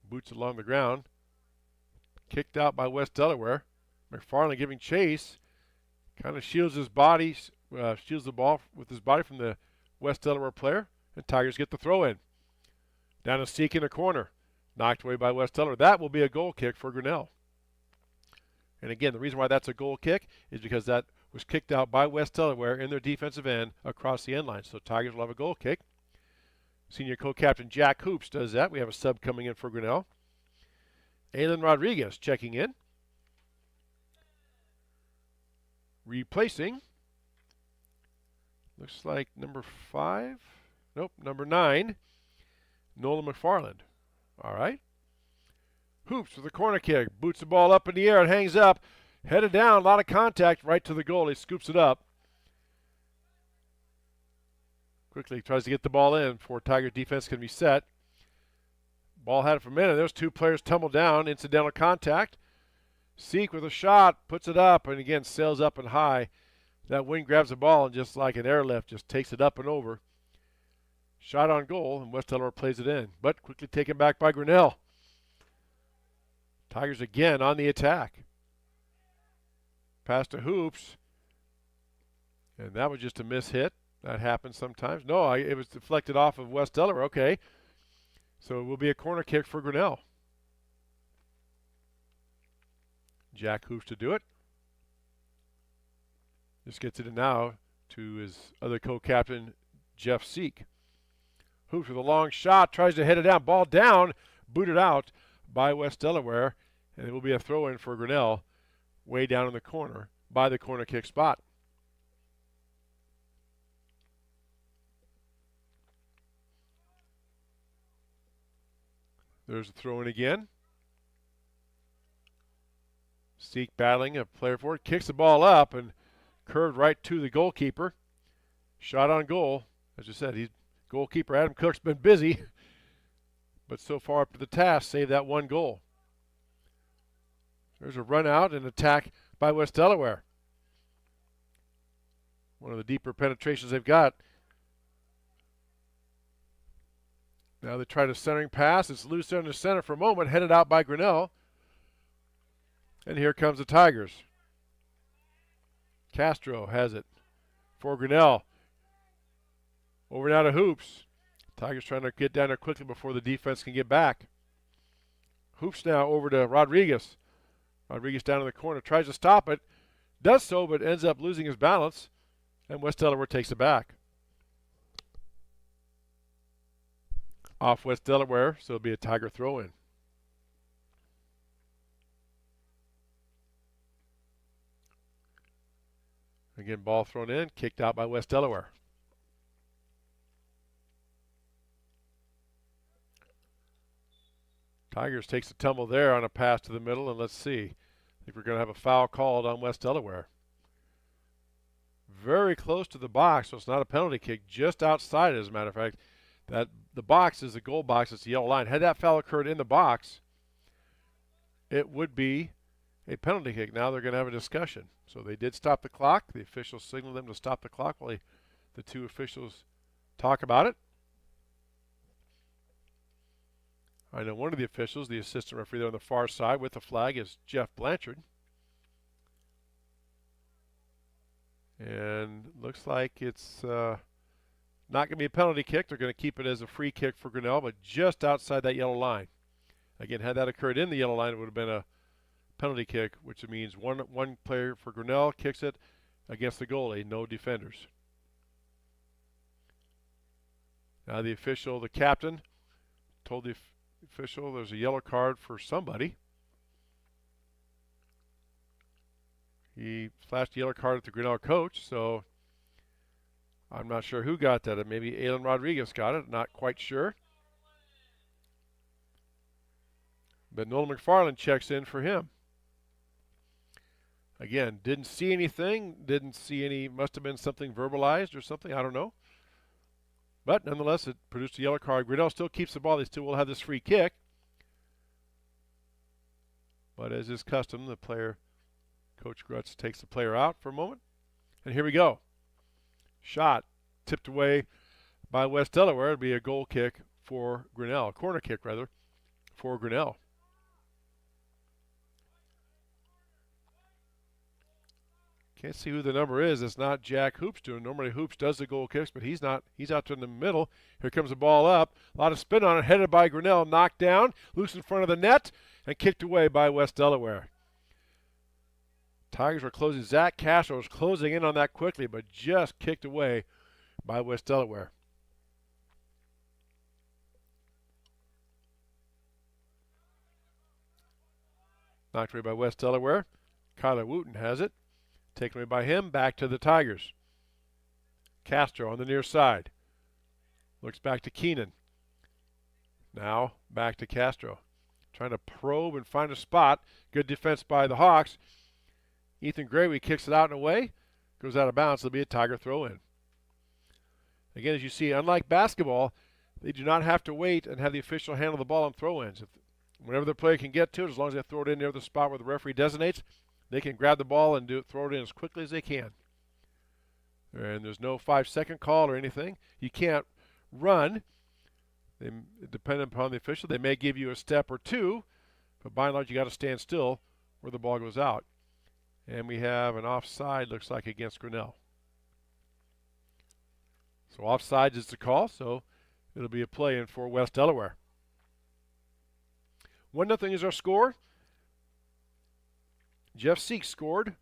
Speaker 15: Boots along the ground. Kicked out by West Delaware. McFarland giving chase. Kind of shields his body, shields the ball with his body from the West Delaware player. And Tigers get the throw in. Down to Seek in the corner. Knocked away by West Delaware. That will be a goal kick for Grinnell. And again, the reason why that's a goal kick is because that was kicked out by West Delaware in their defensive end across the end line. So Tigers will have a goal kick. Senior co-captain Jack Hoops does that. We have a sub coming in for Grinnell. Aylin Rodriguez checking in. Replacing, looks like number 5. Nope, number 9, Nolan McFarland. All right. Hoops with a corner kick. Boots the ball up in the air. It hangs up. Headed down. A lot of contact right to the goal. He scoops it up. Quickly tries to get the ball in before Tiger defense can be set. Ball had it for a minute. Those two players tumble down. Incidental contact. Seek with a shot. Puts it up and again sails up and high. That wing grabs the ball and just like an airlift just takes it up and over. Shot on goal and West Delaware plays it in. But quickly taken back by Grinnell. Tigers again on the attack. Pass to Hoops. And that was just a miss hit. That happens sometimes. No, it was deflected off of West Delaware. Okay. So it will be a corner kick for Grinnell. Jack Hoops to do it. Just gets it in now to his other co-captain, Jeff Seek. Hoops with a long shot. Tries to head it down. Ball down. Booted out by West Delaware. And it will be a throw-in for Grinnell way down in the corner by the corner kick spot. There's a throw-in again. Seek battling a player for it. Kicks the ball up and curved right to the goalkeeper. Shot on goal. As I said, goalkeeper Adam Cook's been busy. But so far up to the task, saved that one goal. There's a run out and attack by West Delaware. One of the deeper penetrations they've got. Now they try the centering pass. It's loose there in the center for a moment. Headed out by Grinnell. And here comes the Tigers. Castro has it for Grinnell. Over now to Hoops. Tigers trying to get down there quickly before the defense can get back. Hoops now over to Rodriguez. Rodriguez down in the corner, tries to stop it. Does so, but ends up losing his balance. And West Delaware takes it back. Off West Delaware, so it'll be a Tiger throw-in. Again, ball thrown in, kicked out by West Delaware. Tigers takes a tumble there on a pass to the middle, and let's see. I think we're going to have a foul called on West Delaware. Very close to the box, so it's not a penalty kick, just outside, as a matter of fact. That the box is the goal box, it's the yellow line. Had that foul occurred in the box, it would be a penalty kick. Now they're going to have a discussion. So they did stop the clock. The officials signaled them to stop the clock while the two officials talk about it. I know one of the officials, the assistant referee there on the far side with the flag, is Jeff Blanchard. And looks like it's not going to be a penalty kick. They're going to keep it as a free kick for Grinnell, but just outside that yellow line. Again, had that occurred in the yellow line, it would have been a penalty kick, which means one player for Grinnell kicks it against the goalie, no defenders. Now the official, the captain, told the official there's a yellow card for somebody. He flashed a yellow card at the Grinnell coach, so I'm not sure who got that. Maybe Alan Rodriguez got it, not quite sure. But Nolan McFarland checks in for him. Again, didn't see anything, must have been something verbalized or something, I don't know. But nonetheless, it produced a yellow card. Grinnell still keeps the ball. They still will have this free kick. But as is custom, the player, Coach Grutz, takes the player out for a moment. And here we go. Shot tipped away by West Delaware. It'll be a goal kick for Grinnell, a corner kick rather, for Grinnell. Can't see who the number is. It's not Jack Hoops doing. Normally Hoops does the goal kicks, but he's not. He's out in the middle. Here comes the ball up. A lot of spin on it, headed by Grinnell, knocked down, loose in front of the net, and kicked away by West Delaware. Tigers were closing. Zach Castro was closing in on that quickly, but just kicked away by West Delaware. Knocked away by West Delaware. Kyler Wooten has it. Taken away by him, back to the Tigers. Castro on the near side. Looks back to Keenan. Now back to Castro. Trying to probe and find a spot. Good defense by the Hawks. Ethan Gravey kicks it out and away. Goes out of bounds. It'll be a Tiger throw-in. Again, as you see, unlike basketball, they do not have to wait and have the official handle the ball on throw-ins. Whenever the player can get to it, as long as they throw it in near the spot where the referee designates, they can grab the ball and throw it in as quickly as they can. And there's no 5-second call or anything. You can't run. Depending upon the official, they may give you a step or two, but by and large, you got to stand still where the ball goes out. And we have an offside, looks like, against Grinnell. So offside is the call, so it'll be a play-in for West Delaware. 1-0 is our score. Jeff Seek scored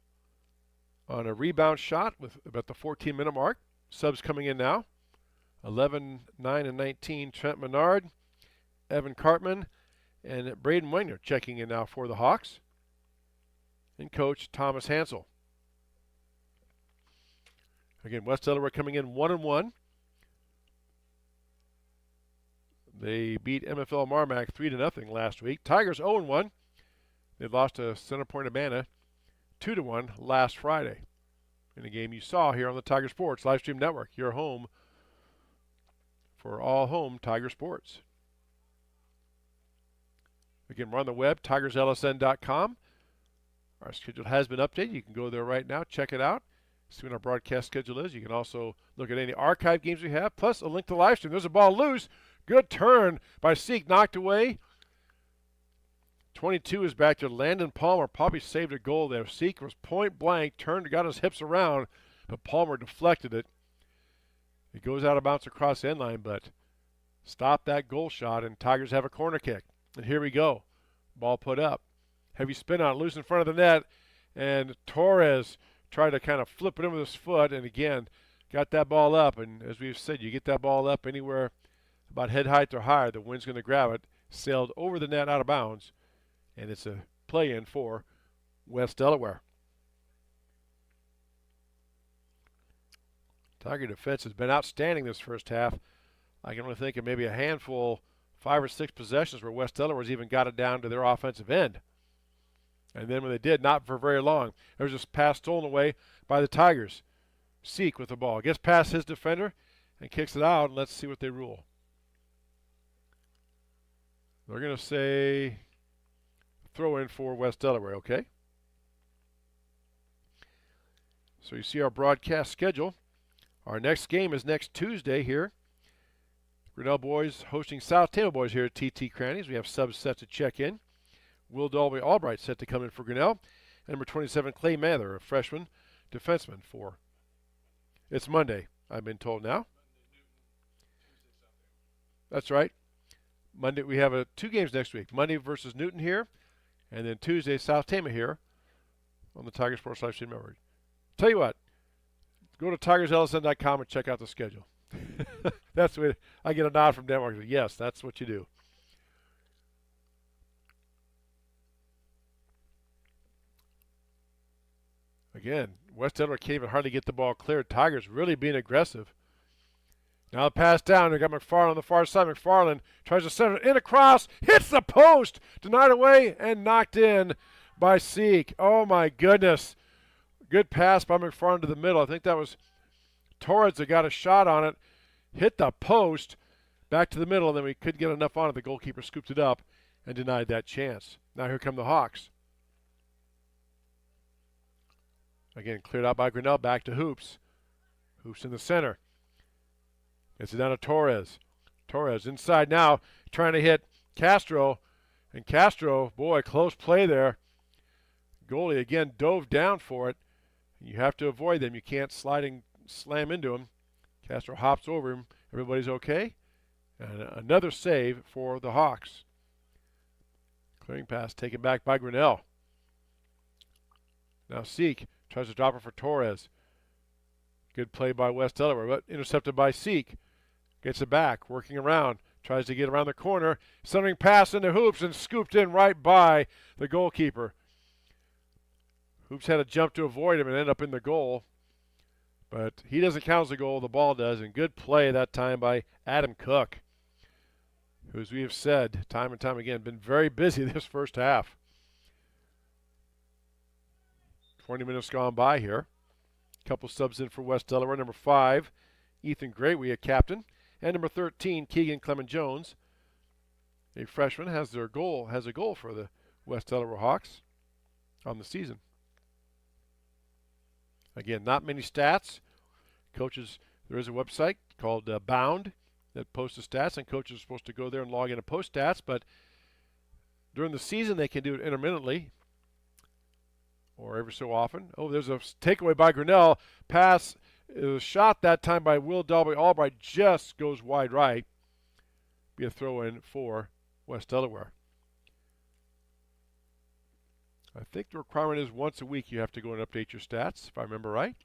Speaker 15: on a rebound shot with about the 14-minute mark. Subs coming in now. 11, 9, and 19, Trent Menard, Evan Cartman, and Braden Weiner checking in now for the Hawks. And coach Thomas Hansel. Again, West Delaware coming in 1-1. They beat MFL Marmac 3-0 last week. Tigers 0-1. They lost to Center Point Urbana 2-1 last Friday in a game you saw here on the Tiger Sports Livestream Network, your home for all home Tiger Sports. Again, we're on the web, tigerslsn.com. Our schedule has been updated. You can go there right now, check it out, see when our broadcast schedule is. You can also look at any archive games we have, plus a link to the livestream. There's a ball loose. Good turn by Seek, knocked away 22 is back to Landon Palmer. Probably saved a goal there. Seek was point blank, turned, got his hips around, but Palmer deflected it. It goes out of bounds across the end line, but stopped that goal shot, and Tigers have a corner kick. And here we go. Ball put up. Heavy spin on it, loose in front of the net, and Torres tried to kind of flip it in with his foot, and again, got that ball up. And as we've said, you get that ball up anywhere about head height or higher, the wind's going to grab it. Sailed over the net out of bounds, and it's a play-in for West Delaware. Tiger defense has been outstanding this first half. I can only think of maybe a handful, 5 or 6 possessions where West Delaware's even got it down to their offensive end. And then when they did, not for very long. There was this pass stolen away by the Tigers. Seek with the ball. Gets past his defender and kicks it out, and let's see what they rule. They're going to say throw in for West Delaware, okay? So you see our broadcast schedule. Our next game is next Tuesday here. Grinnell boys hosting South Tama boys here at TT Crannies. We have subs set to check in. Will Dalby Albright set to come in for Grinnell. And number 27, Clay Mather, a freshman defenseman for. It's Monday, I've been told now. That's right. Monday, we have 2 games next week. Monday versus Newton here, and then Tuesday, South Tama here on the Tiger Sports Live Stream Network. Tell you what, go to TigersLSN.com and check out the schedule. That's what I get a nod from Denmark. Yes, that's what you do. Again, West Delaware can't even hardly get the ball cleared. Tigers really being aggressive. Now the pass down. They got McFarland on the far side. McFarland tries to send it in across. Hits the post. Denied away and knocked in by Seek. Oh, my goodness. Good pass by McFarland to the middle. I think that was Torres that got a shot on it. Hit the post. Back to the middle, and then we couldn't get enough on it. The goalkeeper scooped it up and denied that chance. Now here come the Hawks. Again, cleared out by Grinnell. Back to Hoops. Hoops in the center. Gets it down to Torres. Torres inside now, trying to hit Castro. And Castro, boy, close play there. Goalie again dove down for it. You have to avoid them. You can't slam into him. Castro hops over him. Everybody's okay. And another save for the Hawks. Clearing pass taken back by Grinnell. Now Seek tries to drop it for Torres. Good play by West Delaware, but intercepted by Seek. Gets it back, working around. Tries to get around the corner. Centering pass into Hoops and scooped in right by the goalkeeper. Hoops had to jump to avoid him and end up in the goal. But he doesn't count as a goal, the ball does. And good play that time by Adam Cook, who, as we have said time and time again, been very busy this first half. 20 minutes gone by here. Couple subs in for West Delaware. Number 5, Ethan Greatway, a captain. And number 13, Keegan Clement-Jones, a freshman, has a goal for the West Delaware Hawks on the season. Again, not many stats. Coaches, there is a website called Bound that posts the stats, and coaches are supposed to go there and log in and post stats, but during the season they can do it intermittently or every so often. Oh, there's a takeaway by Grinnell. Pass is shot that time by Will Dalby Albright, just goes wide right. Be a throw-in for West Delaware. I think the requirement is once a week you have to go and update your stats, if I remember right.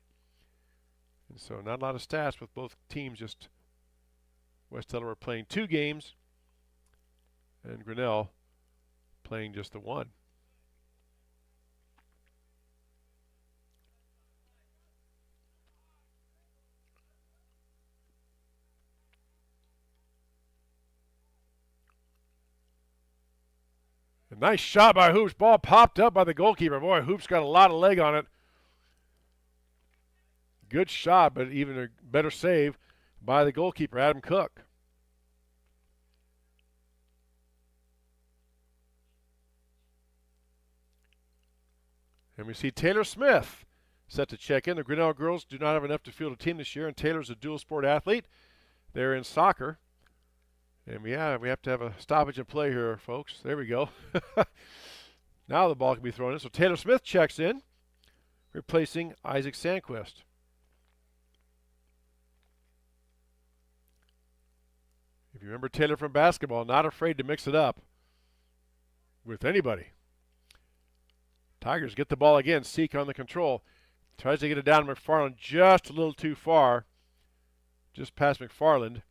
Speaker 15: And so not a lot of stats with both teams, just West Delaware playing 2 games and Grinnell playing just the 1. A nice shot by Hoops. Ball popped up by the goalkeeper. Boy, Hoops got a lot of leg on it. Good shot, but even a better save by the goalkeeper, Adam Cook. And we see Taylor Smith set to check in. The Grinnell girls do not have enough to field a team this year, and Taylor's a dual sport athlete. They're in soccer. And we have to have a stoppage in play here, folks. There we go. Now the ball can be thrown in. So Taylor Smith checks in, replacing Isaac Sandquist. If you remember Taylor from basketball, not afraid to mix it up with anybody. Tigers get the ball again. Seek on the control. Tries to get it down to McFarland just a little too far. Just past McFarland.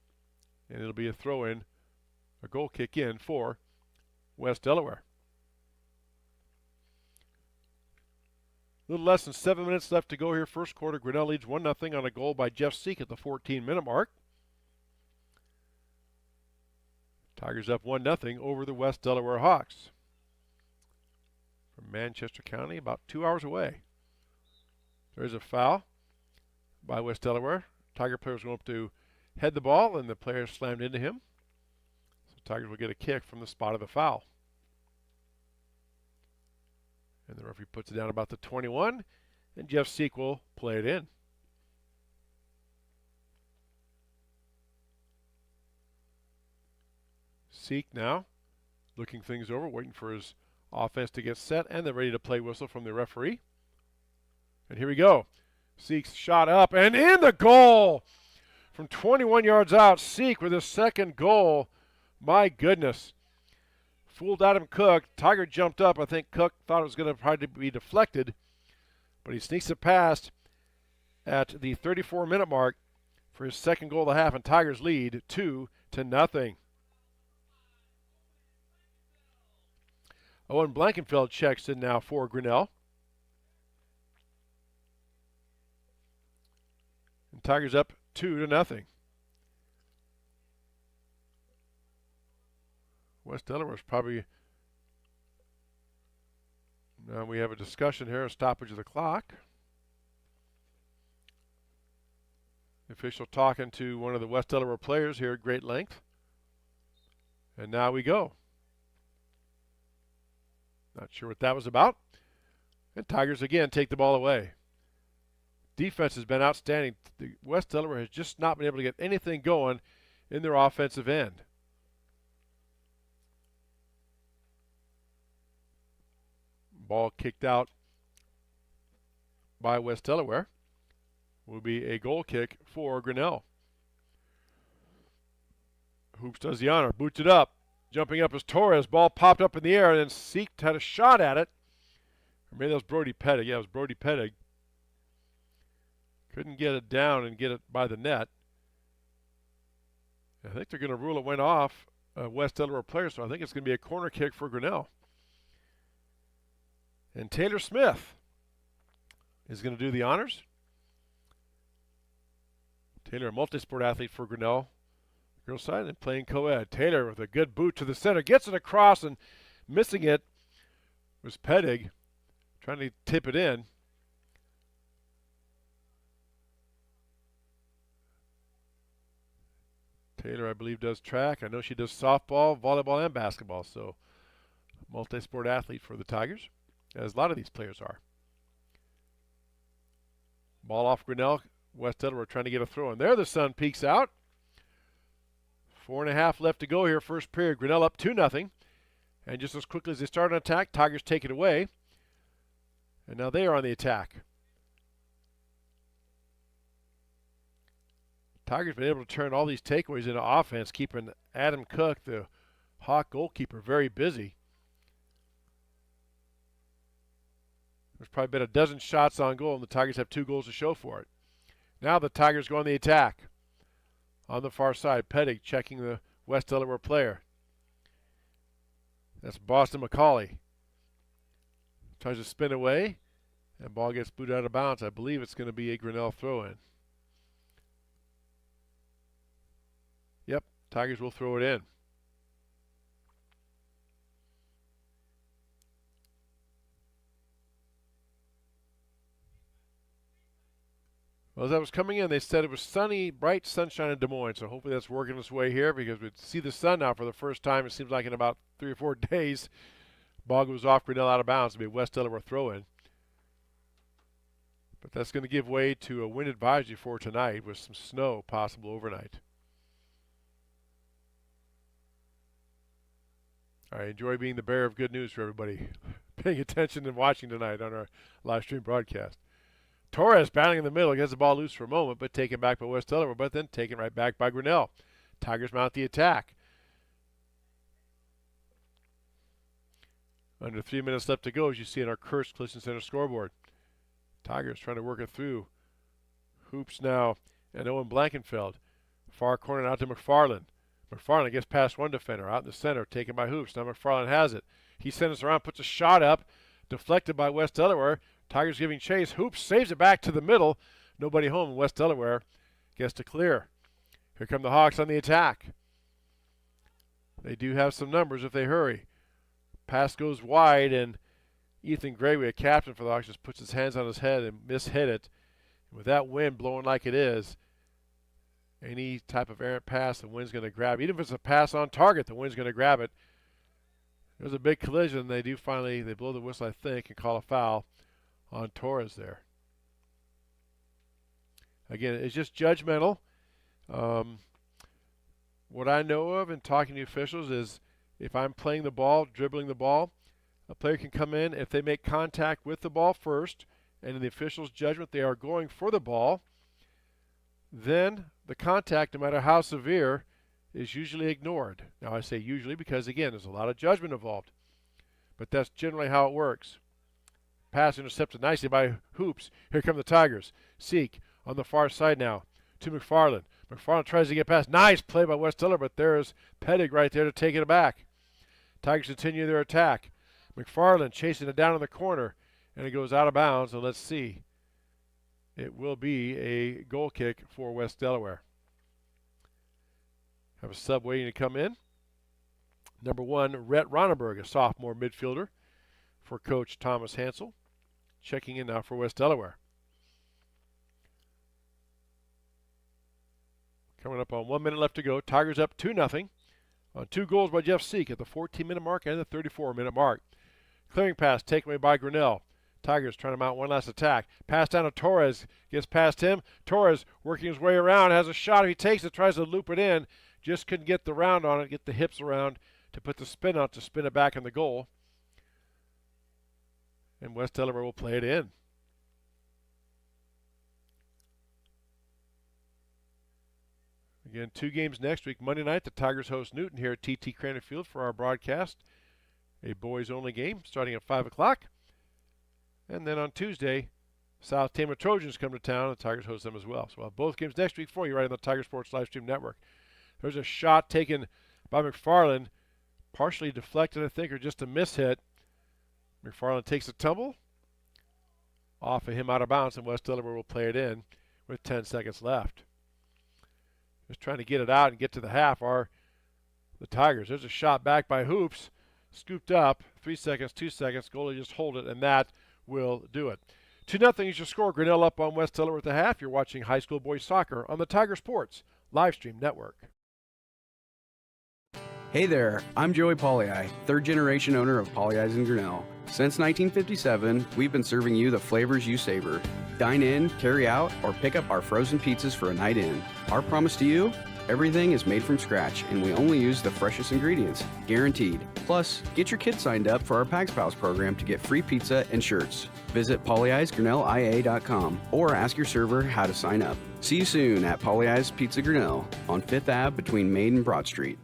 Speaker 15: And it'll be a throw-in, a goal kick in for West Delaware. A little less than 7 minutes left to go here. First quarter, Grinnell leads 1-0 on a goal by Jeff Seek at the 14-minute mark. Tigers up 1-0 over the West Delaware Hawks. From Manchester County, about 2 hours away. There's a foul by West Delaware. Tiger players going up to head the ball, and the player slammed into him. So Tigers will get a kick from the spot of the foul. And the referee puts it down about the 21, and Jeff Seek will play it in. Seek now looking things over, waiting for his offense to get set, and they're ready to play whistle from the referee. And here we go. Seek's shot up and in the goal! From 21 yards out, Seek with his second goal. My goodness. Fooled Adam Cook. Tiger jumped up. I think Cook thought it was going to probably be deflected, but he sneaks it past at the 34-minute mark for his second goal of the half, and Tigers lead 2-0. Owen Blankenfeld checks in now for Grinnell. And Tigers up 2-0. West Delaware's probably, now we have a discussion here, a stoppage of the clock. The official talking to one of the West Delaware players here at great length. And now we go. Not sure what that was about. And Tigers again take the ball away. Defense has been outstanding. The West Delaware has just not been able to get anything going in their offensive end. Ball kicked out by West Delaware. Will be a goal kick for Grinnell. Hoops does the honor, boots it up. Jumping up is Torres. Ball popped up in the air, and then Seek had a shot at it. Or maybe that was Brody Pettig. Yeah, it was Brody Pettig. Couldn't get it down and get it by the net. I think they're going to rule it went off a West Delaware player, so I think it's going to be a corner kick for Grinnell. And Taylor Smith is going to do the honors. Taylor, a multi-sport athlete for Grinnell. Girls side and playing co-ed. Taylor with a good boot to the center. Gets it across, and missing it was Pettig. Trying to tip it in. Taylor, I believe, does track. I know she does softball, volleyball, and basketball. So multi-sport athlete for the Tigers, as a lot of these players are. Ball off Grinnell. West Delaware trying to get a throw in there. The sun peeks out. 4.5 left to go here, first period. Grinnell up 2-0. And just as quickly as they start an attack, Tigers take it away. And now they are on the attack. Tigers been able to turn all these takeaways into offense, keeping Adam Cook, the Hawk goalkeeper, very busy. There's probably been a dozen shots on goal, and the Tigers have 2 goals to show for it. Now the Tigers go on the attack. On the far side, Pettig checking the West Delaware player. That's Boston McCauley. Tries to spin away, and ball gets booted out of bounds. I believe it's going to be a Grinnell throw-in. Yep, Tigers will throw it in. Well, as I was coming in, they said it was sunny, bright sunshine in Des Moines, so hopefully that's working its way here because we see the sun now for the first time, it seems like in about 3 or 4 days. Ball goes off, Grinnell out of bounds. It'll be a West Delaware throw-in. But that's going to give way to a wind advisory for tonight with some snow possible overnight. I enjoy being the bearer of good news for everybody paying attention and watching tonight on our live stream broadcast. Torres battling in the middle, gets the ball loose for a moment, but taken back by West Delaware, but then taken right back by Grinnell. Tigers mount the attack. Under 3 minutes left to go, as you see in our Kurtz Collision Center scoreboard. Tigers trying to work it through. Hoops now, and Owen Blankenfeld. Far corner out to McFarland. McFarland gets past one defender, out in the center, taken by Hoops. Now McFarland has it. He sends it around, puts a shot up, deflected by West Delaware. Tigers giving chase. Hoops saves it back to the middle. Nobody home. West Delaware gets to clear. Here come the Hawks on the attack. They do have some numbers if they hurry. Pass goes wide, and Ethan Grayway, a captain for the Hawks, just puts his hands on his head and mishit it. And with that wind blowing like it is, any type of errant pass, the wind's going to grab. Even if it's a pass on target, the wind's going to grab it. There's a big collision. They blow the whistle, I think, and call a foul on Torres there. Again, it's just judgmental. What I know of in talking to officials is if I'm playing the ball, dribbling the ball, a player can come in. If they make contact with the ball first, and in the official's judgment they are going for the ball, then the contact, no matter how severe, is usually ignored. Now I say usually because, again, there's a lot of judgment involved. But that's generally how it works. Pass intercepted nicely by Hoops. Here come the Tigers. Seek on the far side now to McFarland. McFarland tries to get past. Nice play by West Delaware, but there's Pedig right there to take it back. Tigers continue their attack. McFarland chasing it down in the corner, and it goes out of bounds, and let's see. It will be a goal kick for West Delaware. Have a sub waiting to come in. Number 1, Rhett Ronneberg, a sophomore midfielder for Coach Thomas Hansel. Checking in now for West Delaware. Coming up on 1 minute left to go. Tigers up 2-0 on 2 goals by Jeff Seek at the 14-minute mark and the 34-minute mark. Clearing pass taken away by Grinnell. Tigers trying to mount one last attack. Pass down to Torres. Gets past him. Torres working his way around. Has a shot. If he takes it, tries to loop it in. Just couldn't get the round on it, get the hips around to put the spin on to spin it back in the goal. And West Delaware will play it in. Again, 2 games next week. Monday night, the Tigers host Newton here at TT Craner Field for our broadcast. A boys-only game starting at 5 o'clock. And then on Tuesday, South Tama Trojans come to town, and the Tigers host them as well. So we'll have both games next week for you right on the Tiger Sports Livestream Network. There's a shot taken by McFarland, partially deflected, I think, or just a mishit. McFarland takes a tumble off of him out of bounds, and West Delaware will play it in with 10 seconds left. Just trying to get it out and get to the half are the Tigers. There's a shot back by Hoops, scooped up, 3 seconds, 2 seconds. Goalie just hold it, and that will do it. 2-0 is your score. Grinnell up on West Delaware at the half. You're watching high school boys soccer on the Tiger Sports Livestream Network.
Speaker 9: Hey there, I'm Joey Pollei, 3rd generation owner of Polley's in Grinnell. Since 1957, we've been serving you the flavors you savor. Dine in, carry out, or pick up our frozen pizzas for a night in. Our promise to you? Everything is made from scratch, and we only use the freshest ingredients, guaranteed. Plus, get your kids signed up for our Pags Pals program to get free pizza and shirts. Visit polleisgrinnellia.com or ask your server how to sign up. See you soon at Polley's Pizza Grinnell on 5th Ave between Main and Broad Street.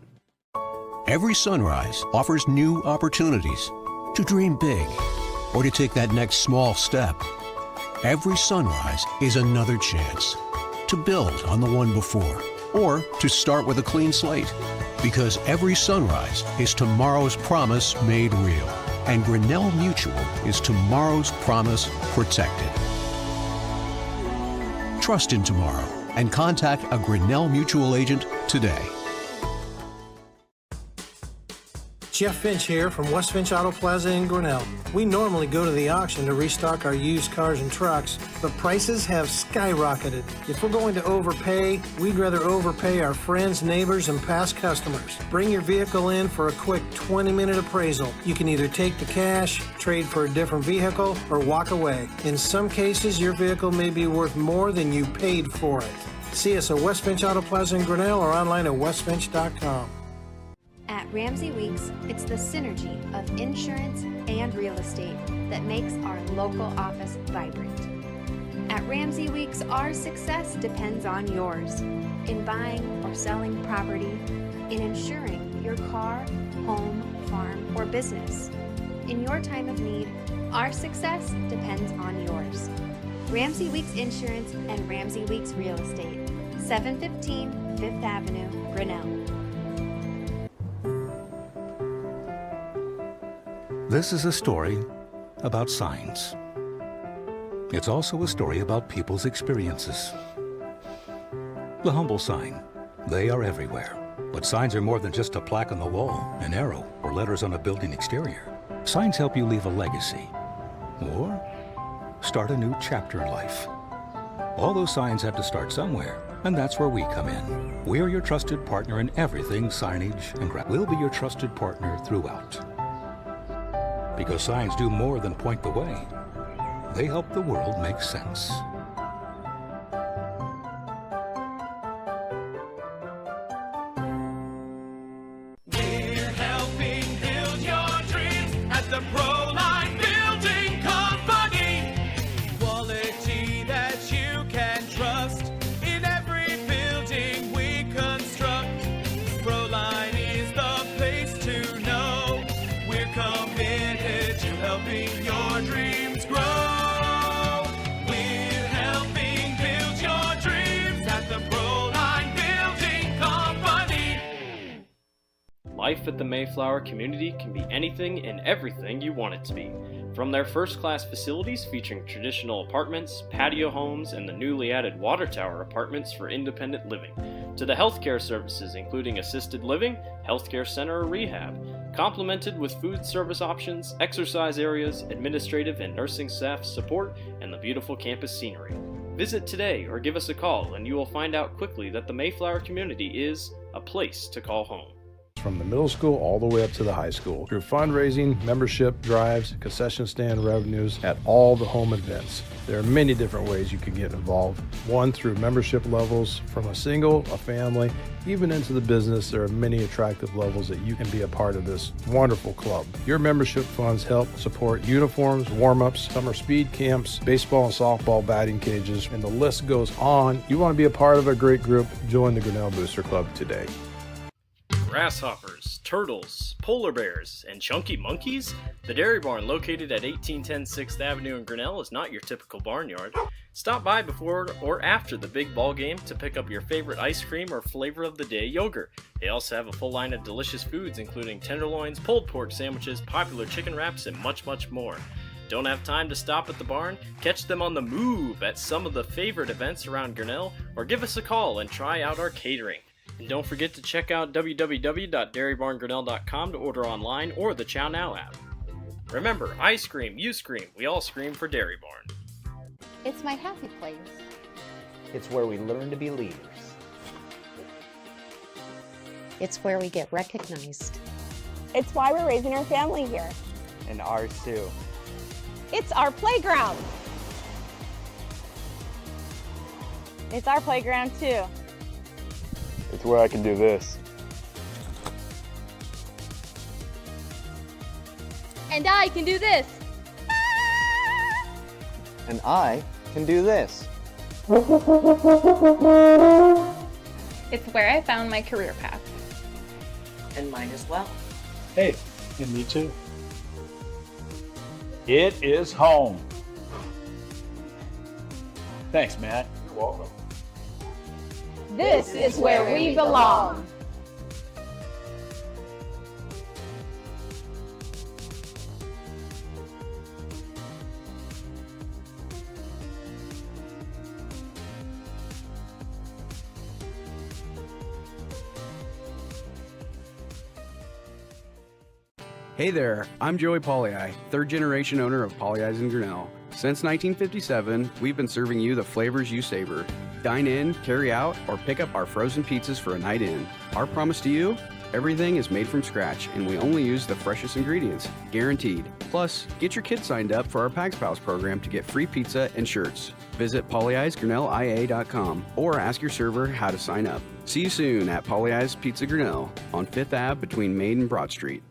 Speaker 10: Every sunrise offers new opportunities to dream big or to take that next small step. Every sunrise is another chance to build on the one before or to start with a clean slate. Because every sunrise is tomorrow's promise made real. And Grinnell Mutual is tomorrow's promise protected. Trust in tomorrow and contact a Grinnell Mutual agent today.
Speaker 11: Jeff Finch here from West Finch Auto Plaza in Grinnell. We normally go to the auction to restock our used cars and trucks, but prices have skyrocketed. If we're going to overpay, we'd rather overpay our friends, neighbors, and past customers. Bring your vehicle in for a quick 20-minute appraisal. You can either take the cash, trade for a different vehicle, or walk away. In some cases, your vehicle may be worth more than you paid for it. See us at West Finch Auto Plaza in Grinnell or online at westfinch.com.
Speaker 12: At Ramsey Weeks, it's the synergy of insurance and real estate that makes our local office vibrant. At Ramsey Weeks, our success depends on yours in buying or selling property, in insuring your car, home, farm, or business. In your time of need, our success depends on yours. Ramsey Weeks Insurance and Ramsey Weeks Real Estate, 715 Fifth Avenue, Grinnell.
Speaker 13: This is a story about signs. It's also a story about people's experiences. The humble sign. They are everywhere. But signs are more than just a plaque on the wall, an arrow, or letters on a building exterior. Signs help you leave a legacy or start a new chapter in life. All those signs have to start somewhere, and that's where we come in. We're your trusted partner in everything signage and graphics. We'll be your trusted partner throughout. Because signs do more than point the way. They help the world make sense.
Speaker 14: We're helping build your dreams at the Proline Building Company. Quality that you can trust in every building we construct. Proline is the place to know. We're committed to helping your dreams grow. We're helping build your dreams at the Proline Building Company.
Speaker 1: Life at the Mayflower community can be anything and everything you want it to be. From their first-class facilities featuring traditional apartments, patio homes, and the newly added water tower apartments for independent living, to the healthcare services including assisted living, healthcare center or rehab, complemented with food service options, exercise areas, administrative and nursing staff support, and the beautiful campus scenery. Visit today or give us a call and you will find out quickly that the Mayflower community is a place to call home.
Speaker 2: From the middle school all the way up to the high school, through fundraising, membership drives, concession stand revenues at all the home events. There are many different ways you can get involved. One, through membership levels from a single, a family, even into the business. There are many attractive levels that you can be a part of this wonderful club. Your membership funds help support uniforms, warm-ups, summer speed camps, baseball and softball batting cages, and the list goes on. You want to be a part of a great group? Join the Grinnell Booster Club today.
Speaker 1: Grasshoppers, turtles, polar bears, and chunky monkeys? The Dairy Barn located at 1810 6th Avenue in Grinnell is not your typical barnyard. Stop by before or after the big ball game to pick up your favorite ice cream or flavor of the day yogurt. They also have a full line of delicious foods including tenderloins, pulled pork sandwiches, popular chicken wraps, and much, much more. Don't have time to stop at the barn? Catch them on the move at some of the favorite events around Grinnell, or give us a call and try out our catering. And don't forget to check out www.dairybarngrinnell.com to order online or the Chow Now app. Remember, I scream, you scream, we all scream for Dairy Barn.
Speaker 3: It's my happy place.
Speaker 4: It's where we learn to be leaders.
Speaker 3: It's where we get recognized.
Speaker 5: It's why we're raising our family here.
Speaker 4: And ours too.
Speaker 5: It's our playground. It's our playground too.
Speaker 6: It's where I can do this.
Speaker 5: And I can do this.
Speaker 4: And I can do this.
Speaker 7: It's where I found my career path.
Speaker 8: And mine as well.
Speaker 6: Hey, and me too. It is home. Thanks, Matt. You're welcome.
Speaker 5: This is where we belong.
Speaker 9: Hey there, I'm Joey Pollei, third generation owner of Polley's in Grinnell. Since 1957, we've been serving you the flavors you savor. Dine in, carry out, or pick up our frozen pizzas for a night in. Our promise to you? Everything is made from scratch, and we only use the freshest ingredients, guaranteed. Plus, get your kids signed up for our Pags Pals program to get free pizza and shirts. Visit polyeye'sgrinnellia.com or ask your server how to sign up. See you soon at Polyeye's Pizza Grinnell on 5th Ave between Main and Broad Street.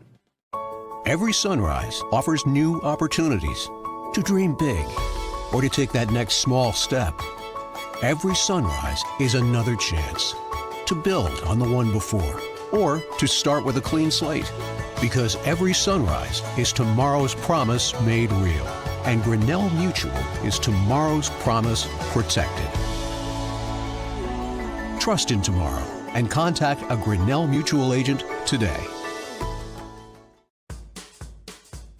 Speaker 10: Every sunrise offers new opportunities to dream big or to take that next small step. Every sunrise is another chance to build on the one before or to start with a clean slate. Because every sunrise is tomorrow's promise made real. And Grinnell Mutual is tomorrow's promise protected. Trust in tomorrow and contact a Grinnell Mutual agent today.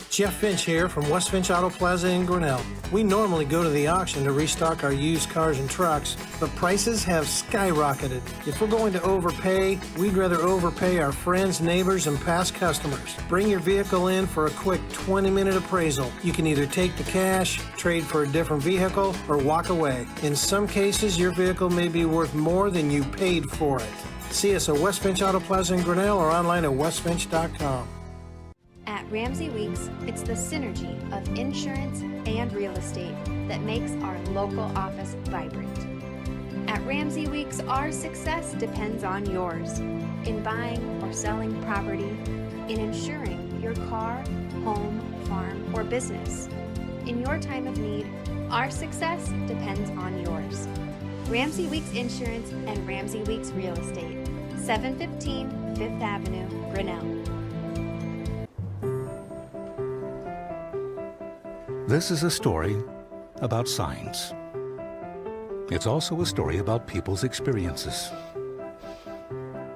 Speaker 11: Jeff Finch here from West Finch Auto Plaza in Grinnell. We normally go to the auction to restock our used cars and trucks, but prices have skyrocketed. If we're going to overpay, we'd rather overpay our friends, neighbors, and past customers. Bring your vehicle in for a quick 20-minute appraisal. You can either take the cash, trade for a different vehicle, or walk away. In some cases, your vehicle may be worth more than you paid for it. See us at West Finch Auto Plaza in Grinnell or online at westfinch.com.
Speaker 12: At Ramsey Weeks, it's the synergy of insurance and real estate that makes our local office vibrant. At Ramsey Weeks, our success depends on yours in buying or selling property, in insuring your car, home, farm, or business. In your time of need, our success depends on yours. Ramsey Weeks Insurance and Ramsey Weeks Real Estate, 715 5th Avenue, Grinnell.
Speaker 13: This is a story about signs. It's also a story about people's experiences.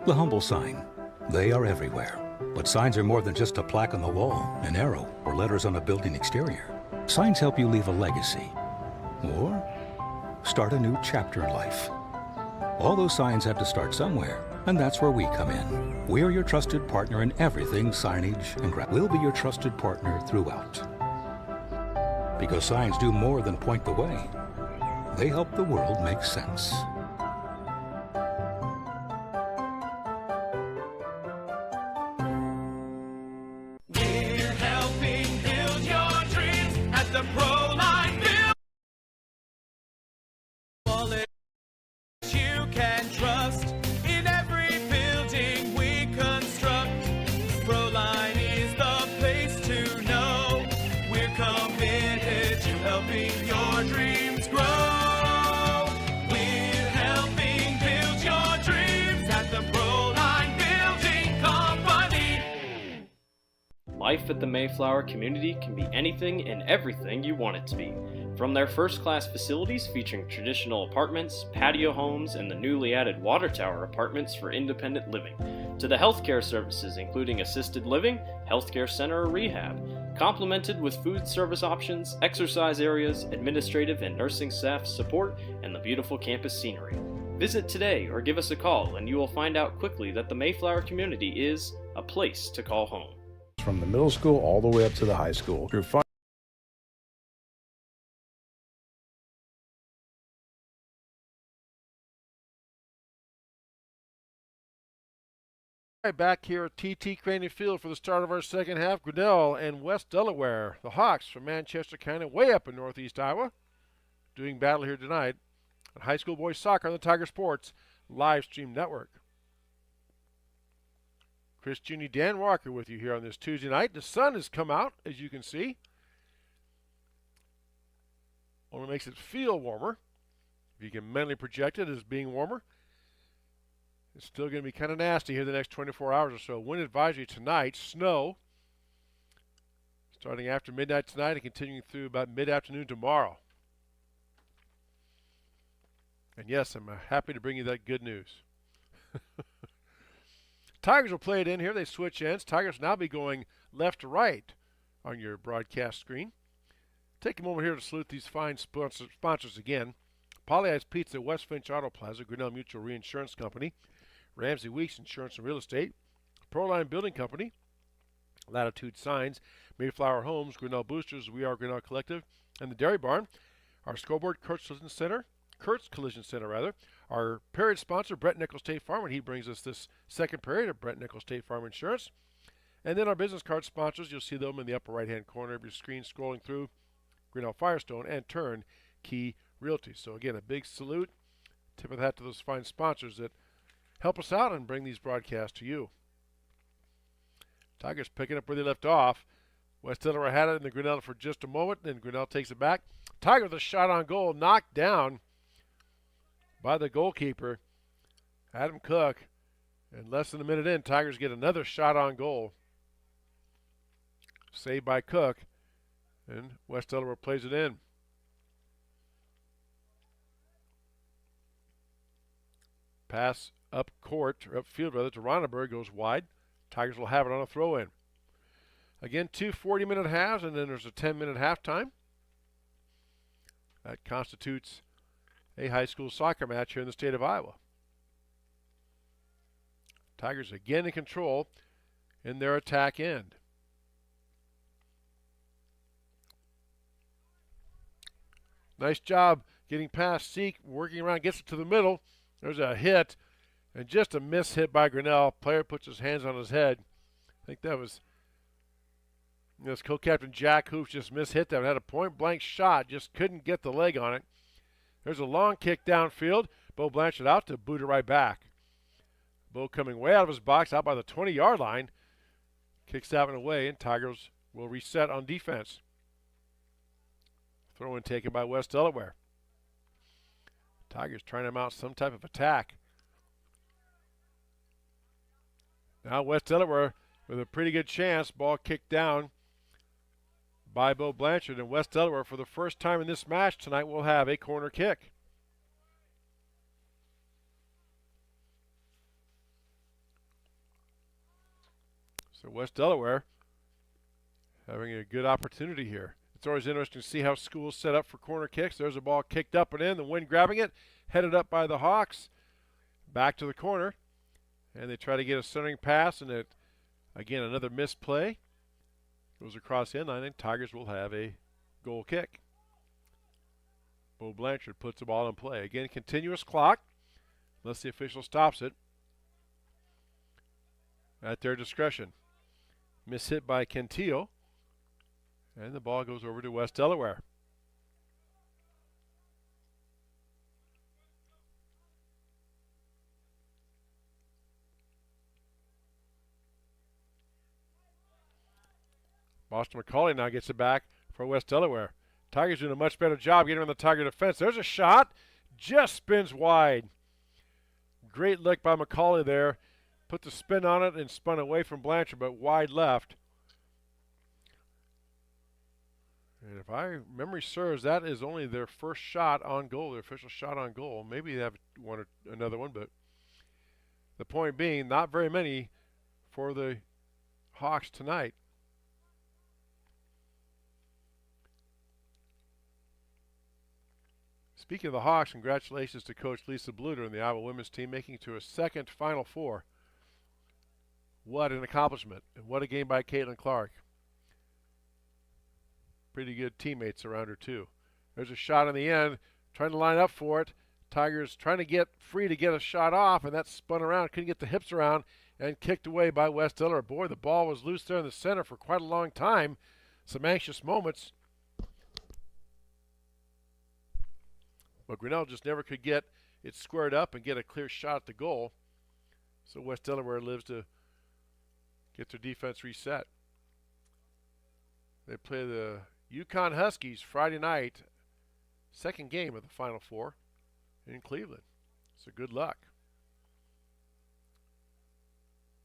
Speaker 13: The humble sign. They are everywhere. But signs are more than just a plaque on the wall, an arrow, or letters on a building exterior. Signs help you leave a legacy or start a new chapter in life. All those signs have to start somewhere, and that's where we come in. We're your trusted partner in everything signage and graphics. We'll be your trusted partner throughout. Because signs do more than point the way. They help the world make sense.
Speaker 14: We're helping build your dreams at the Proline Build. Wallet you can trust in every building we construct. Proline is the place to know. We're committed to helping your dreams grow. We're helping build your dreams at the Proline Building Company.
Speaker 1: Life at the Mayflower community can be anything and everything you want it to be. From their first-class facilities featuring traditional apartments, patio homes, and the newly added water tower apartments for independent living, to the healthcare services including assisted living, healthcare center or rehab, complemented with food service options, exercise areas, administrative and nursing staff support, and the beautiful campus scenery. Visit today or give us a call and you will find out quickly that the Mayflower community is a place to call home.
Speaker 2: From the middle school all the way up to the high school. Through fun
Speaker 15: Right back here at TT Crane Field for the start of our second half. Grinnell and West Delaware, the Hawks from Manchester County, way up in northeast Iowa, doing battle here tonight on high school boys soccer on the Tiger Sports live stream network. Chris Juni, Dan Walker with you here on this Tuesday night. The sun has come out, as you can see. Only makes it feel warmer. If you can mentally project it as being warmer. It's still going to be kind of nasty here the next 24 hours or so. Wind advisory tonight, snow, starting after midnight tonight and continuing through about mid-afternoon tomorrow. And yes, I'm happy to bring you that good news. Tigers will play it in here. They switch ends. Tigers will now be going left to right on your broadcast screen. Take a moment here to salute these fine sponsors again. Polyeye's Pizza, West Finch Auto Plaza, Grinnell Mutual Reinsurance Company, Ramsey Weeks Insurance and Real Estate, Proline Building Company, Latitude Signs, Mayflower Homes, Grinnell Boosters, We Are Grinnell Collective, and the Dairy Barn. Our scoreboard, Kurtz Collision Center, Our period sponsor, Brett Nichols State Farm, and he brings us this second period of Brett Nichols State Farm Insurance. And then our business card sponsors, you'll see them in the upper right-hand corner of your screen scrolling through. Grinnell Firestone and Turn Key Realty. So again, a big salute, tip of the hat to those fine sponsors that help us out and bring these broadcasts to you. Tigers picking up where they left off. West Delaware had it in the Grinnell for just a moment, then Grinnell takes it back. Tiger with a shot on goal, knocked down by the goalkeeper, Adam Cook. And less than a minute in, Tigers get another shot on goal. Saved by Cook, and West Delaware plays it in. Pass up court, or upfield rather, to Ronneberg, goes wide. Tigers will have it on a throw-in. Again, 2 40-minute halves, and then there's a 10-minute halftime. That constitutes a high school soccer match here in the state of Iowa. Tigers again in control in their attack end. Nice job getting past Seek, working around, gets it to the middle. There's a hit, and just a miss hit by Grinnell. Player puts his hands on his head. I think that was co-captain Jack Hoops just mishit that. Had a point-blank shot, just couldn't get the leg on it. There's a long kick downfield. Bo Blanchard out to boot it right back. Bo coming way out of his box, out by the 20-yard line. Kicks that one away, and Tigers will reset on defense. Throw-in taken by West Delaware. Tigers trying to mount some type of attack. Now West Delaware with a pretty good chance. Ball kicked down by Bo Blanchard, and West Delaware for the first time in this match tonight will have a corner kick. So West Delaware having a good opportunity here. It's always interesting to see how schools set up for corner kicks. There's a ball kicked up and in, the wind grabbing it, headed up by the Hawks, back to the corner, and they try to get a centering pass, and it, again, another misplay. Goes across the end line, and Tigers will have a goal kick. Bo Blanchard puts the ball in play. Again, continuous clock, unless the official stops it at their discretion. Miss hit by Kentillo, and the ball goes over to West Delaware. Boston McCauley now gets it back for West Delaware. Tigers doing a much better job getting on the Tiger defense. There's a shot, just spins wide. Great lick by McCauley there. Put the spin on it and spun away from Blanchard, but wide left. And if memory serves, that is only their first shot on goal, their official shot on goal. Maybe they have one or another one, but the point being, not very many for the Hawks tonight. Speaking of the Hawks, congratulations to Coach Lisa Bluter and the Iowa women's team making it to a second Final Four. What an accomplishment, and what a game by Caitlin Clark. Pretty good teammates around her, too. There's a shot in the end, trying to line up for it. Tigers trying to get free to get a shot off, and that spun around, couldn't get the hips around, and kicked away by West Delaware. Boy, the ball was loose there in the center for quite a long time. Some anxious moments. But Grinnell just never could get it squared up and get a clear shot at the goal. So West Delaware lives to get their defense reset. They play the Yukon Huskies Friday night, second game of the Final Four in Cleveland. So good luck.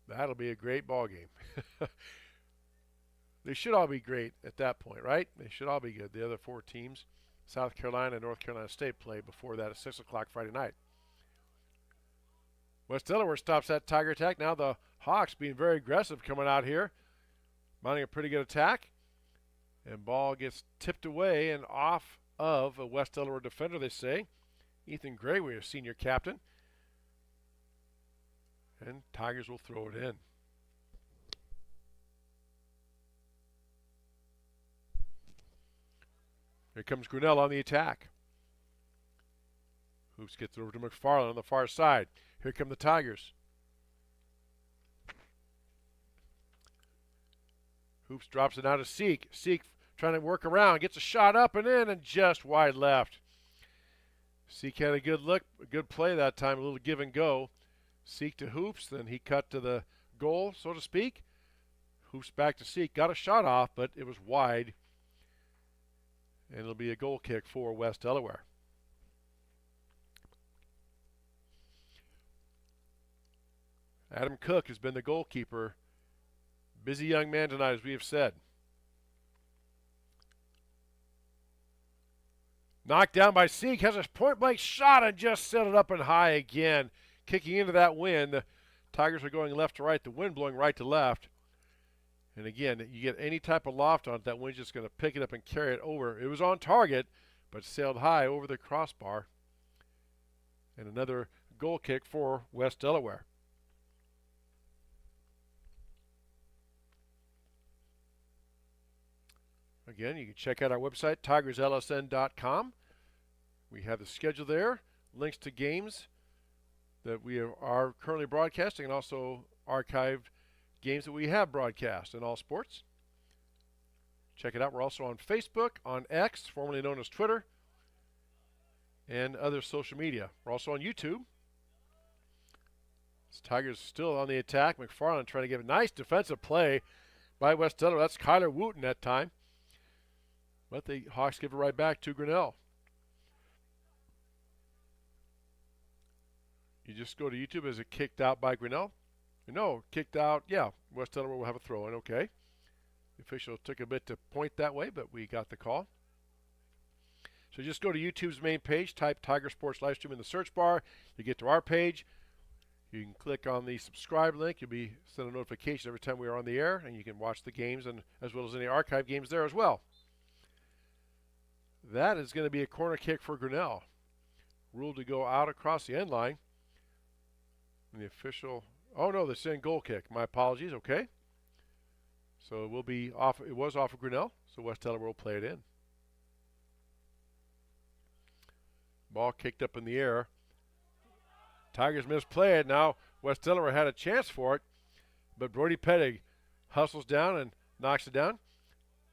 Speaker 15: That'll be a great ball game. They should all be great at that point, right? They should all be good. The other four teams, South Carolina and North Carolina State, play before that at 6 o'clock Friday night. West Delaware stops that Tiger attack. Now the Hawks being very aggressive coming out here, mounting a pretty good attack. And ball gets tipped away and off of a West Delaware defender, they say. Ethan Gray, a senior captain. And Tigers will throw it in. Here comes Grinnell on the attack. Hoops gets it over to McFarland on the far side. Here come the Tigers. Hoops drops it out to Seek. Seek trying to work around, gets a shot up and in, and just wide left. Seek had a good look, a good play that time, a little give and go. Seek to Hoops, then he cut to the goal, so to speak. Hoops back to Seek, got a shot off, but it was wide. And it'll be a goal kick for West Delaware. Adam Cook has been the goalkeeper. Busy young man tonight, as we have said. Knocked down by Seek, has a point-blank shot and just set it up and high again. Kicking into that wind. The Tigers are going left to right, the wind blowing right to left. And again, you get any type of loft on it, that wind's just going to pick it up and carry it over. It was on target, but sailed high over the crossbar. And another goal kick for West Delaware. Again, you can check out our website, tigerslsn.com. We have the schedule there, links to games that we are currently broadcasting, and also archived games that we have broadcast in all sports. Check it out. We're also on Facebook, on X, formerly known as Twitter, and other social media. We're also on YouTube. This Tigers still on the attack. McFarland trying to give a nice defensive play by West Delaware. That's Kyler Wooten that time. But the Hawks give it right back to Grinnell. You just go to YouTube. Is it kicked out by Grinnell? No, kicked out. Yeah, West Delaware will have a throw in. Okay. The official took a bit to point that way, but we got the call. So just go to YouTube's main page, type Tiger Sports Livestream in the search bar. You get to our page. You can click on the subscribe link. You'll be sent a notification every time we are on the air, and you can watch the games and as well as any archive games there as well. That is going to be a corner kick for Grinnell. Ruled to go out across the end line. And the official, oh no, they're saying goal kick. My apologies, okay. So it will be off, it was off of Grinnell, so West Delaware will play it in. Ball kicked up in the air. Tigers misplay it. Now West Delaware had a chance for it, but Brody Pettig hustles down and knocks it down.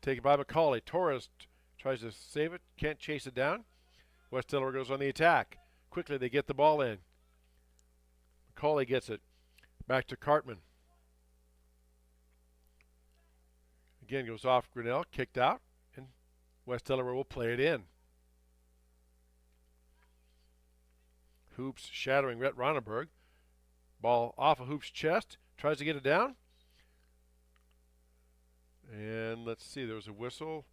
Speaker 15: Taken by McCauley. Torres tries to save it, can't chase it down. West Delaware goes on the attack. Quickly they get the ball in. McCauley gets it. Back to Cartman. Again goes off Grinnell, kicked out, and West Delaware will play it in. Hoops shadowing Rhett Ronenberg. Ball off of Hoops' chest. Tries to get it down. And let's see, there was a whistle.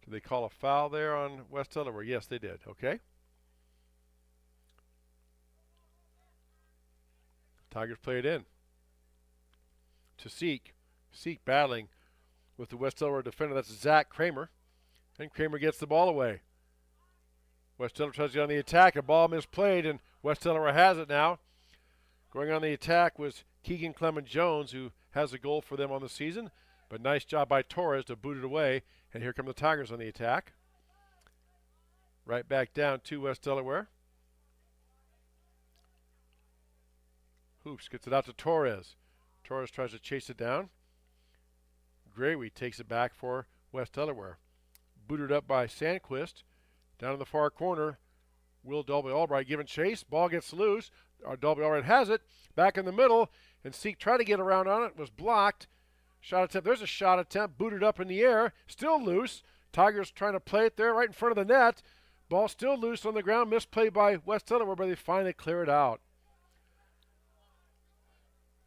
Speaker 15: Did they call a foul there on West Delaware? Yes, they did. Okay. Tigers play it in. To Seek. Seek battling with the West Delaware defender. That's Zach Kramer. And Kramer gets the ball away. West Delaware tries to get on the attack. A ball misplayed, and West Delaware has it now. Going on the attack was Keegan Clement Jones, who has a goal for them on the season. But nice job by Torres to boot it away. And here come the Tigers on the attack. Right back down to West Delaware. Hoops gets it out to Torres. Torres tries to chase it down. Graywey takes it back for West Delaware. Booted up by Sandquist. Down in the far corner, Will Dolby Albright giving chase. Ball gets loose. Dolby Albright has it. Back in the middle. And Seek tried to get around on it. Was blocked. Shot attempt. There's a shot attempt. Booted up in the air. Still loose. Tigers trying to play it there right in front of the net. Ball still loose on the ground. Misplay by West Delaware, but they finally clear it out.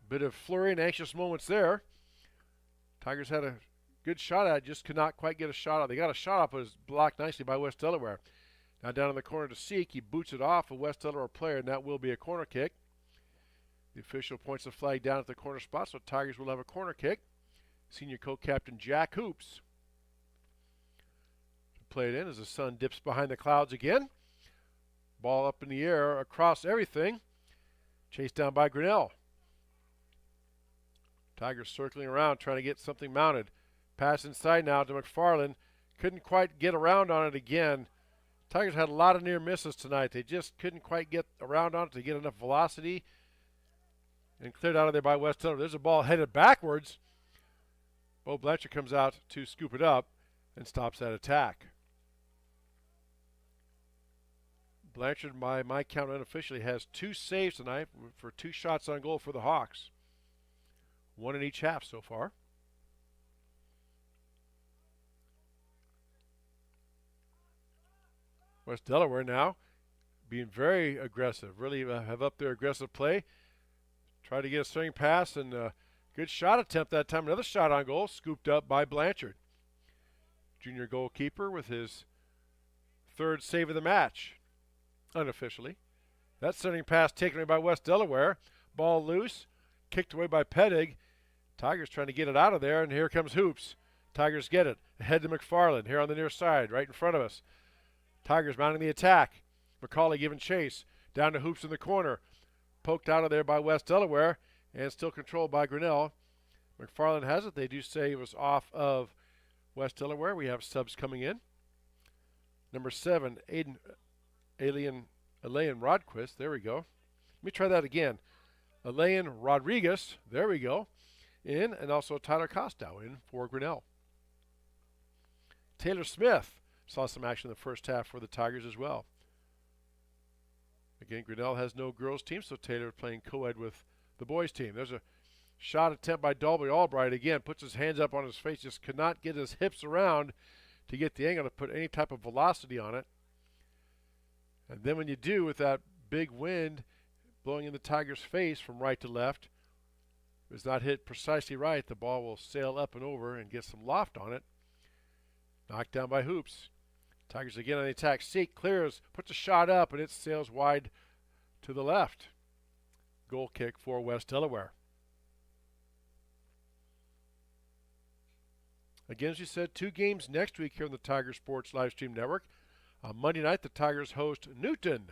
Speaker 15: Bit of flurry and anxious moments there. Tigers had a good shot at it, just could not quite get a shot out. They got a shot off, but it was blocked nicely by West Delaware. Now down in the corner to Seek. He boots it off a West Delaware player, and that will be a corner kick. The official points the flag down at the corner spot, so Tigers will have a corner kick. Senior co-captain Jack Hoops to play it in as the sun dips behind the clouds again. Ball up in the air across everything. Chased down by Grinnell. Tigers circling around, trying to get something mounted. Pass inside now to McFarland. Couldn't quite get around on it again. Tigers had a lot of near misses tonight. They just couldn't quite get around on it to get enough velocity. And cleared out of there by West Delaware. There's a ball headed backwards. Bo Blanchard comes out to scoop it up and stops that attack. Blanchard, by my count unofficially, has 2 saves tonight for 2 shots on goal for the Hawks. 1 in each half so far. West Delaware now being very aggressive. Really have up their aggressive play. Try to get a swing pass and a good shot attempt that time. Another shot on goal, scooped up by Blanchard. Junior goalkeeper with his 3rd save of the match, unofficially. That centering pass taken away by West Delaware. Ball loose, kicked away by Pedig. Tigers trying to get it out of there, and here comes Hoops. Tigers get it. Ahead to McFarland here on the near side, right in front of us. Tigers mounting the attack. McCauley giving chase. Down to Hoops in the corner. Poked out of there by West Delaware, and still controlled by Grinnell. McFarland has it. They do say it was off of West Delaware. We have subs coming in. Number 7, Alain Rodquist. There we go. Let me try that again. Alain Rodriguez. There we go. In, and also Tyler Costow in for Grinnell. Taylor Smith saw some action in the first half for the Tigers as well. Again, Grinnell has no girls team, so Taylor playing co-ed with the boys team. There's a shot attempt by Dalby Albright. Again, puts his hands up on his face, just could not get his hips around to get the angle to put any type of velocity on it. And then when you do, with that big wind blowing in the Tigers' face from right to left, if it's not hit precisely right, the ball will sail up and over and get some loft on it. Knocked down by Hoops. Tigers again on the attack. Seek clears, puts a shot up, and it sails wide to the left. Goal kick for West Delaware. Again, as you said, 2 games next week here on the Tiger Sports Livestream Network. On Monday night, the Tigers host Newton.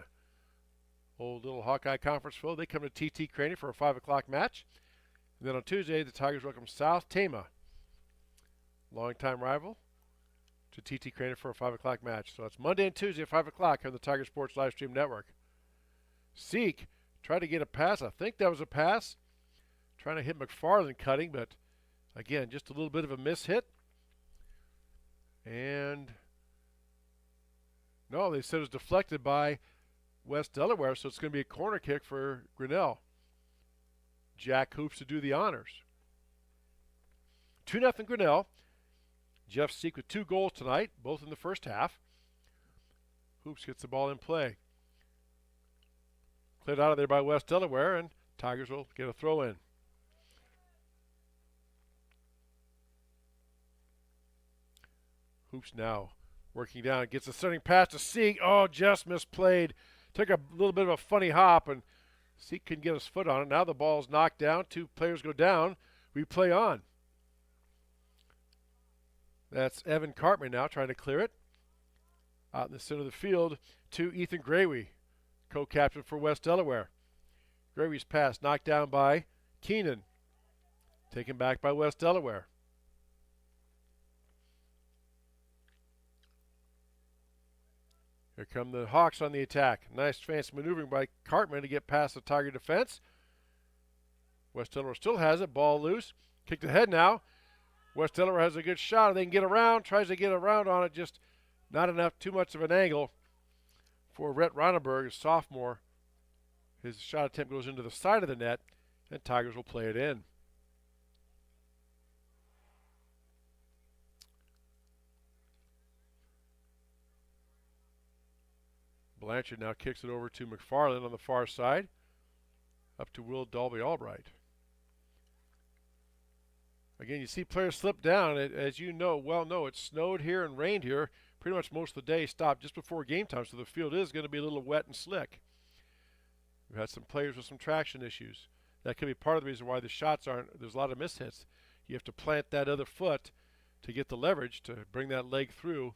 Speaker 15: Old little Hawkeye Conference foe. They come to TT Craney for a 5 o'clock match. And then on Tuesday, the Tigers welcome South Tama, longtime rival, to TT Craney for a 5 o'clock match. So it's Monday and Tuesday at 5 o'clock on the Tiger Sports Livestream Network. Seek tried to get a pass. I think that was a pass. Trying to hit McFarland cutting, but again, just a little bit of a miss-hit. And no, they said it was deflected by West Delaware, so it's going to be a corner kick for Grinnell. Jack Hoops to do the honors. 2-0 Grinnell. Jeff Seek with 2 goals tonight, both in the first half. Hoops gets the ball in play. Cleared out of there by West Delaware, and Tigers will get a throw in. Hoops now working down, gets a centering pass to Seek. Oh, just misplayed. Took a little bit of a funny hop, and Seek couldn't get his foot on it. Now the ball's knocked down. 2 players go down. We play on. That's Evan Cartman now trying to clear it. Out in the center of the field to Ethan Gravey, co-captain for West Delaware. Gravey's pass knocked down by Keenan. Taken back by West Delaware. Here come the Hawks on the attack. Nice fancy maneuvering by Cartman to get past the Tiger defense. West Delaware still has it. Ball loose. Kicked ahead now. West Delaware has a good shot. They can get around. Tries to get around on it. Just not enough. Too much of an angle for Rhett Ronenberg, a sophomore. His shot attempt goes into the side of the net, and Tigers will play it in. Blanchard now kicks it over to McFarland on the far side. Up to Will Dalby Albright. Again, you see players slip down. As you know, it snowed here and rained here pretty much most of the day. Stopped just before game time, so the field is going to be a little wet and slick. We've had some players with some traction issues. That could be part of the reason why the shots aren't, there's a lot of mishits. You have to plant that other foot to get the leverage to bring that leg through.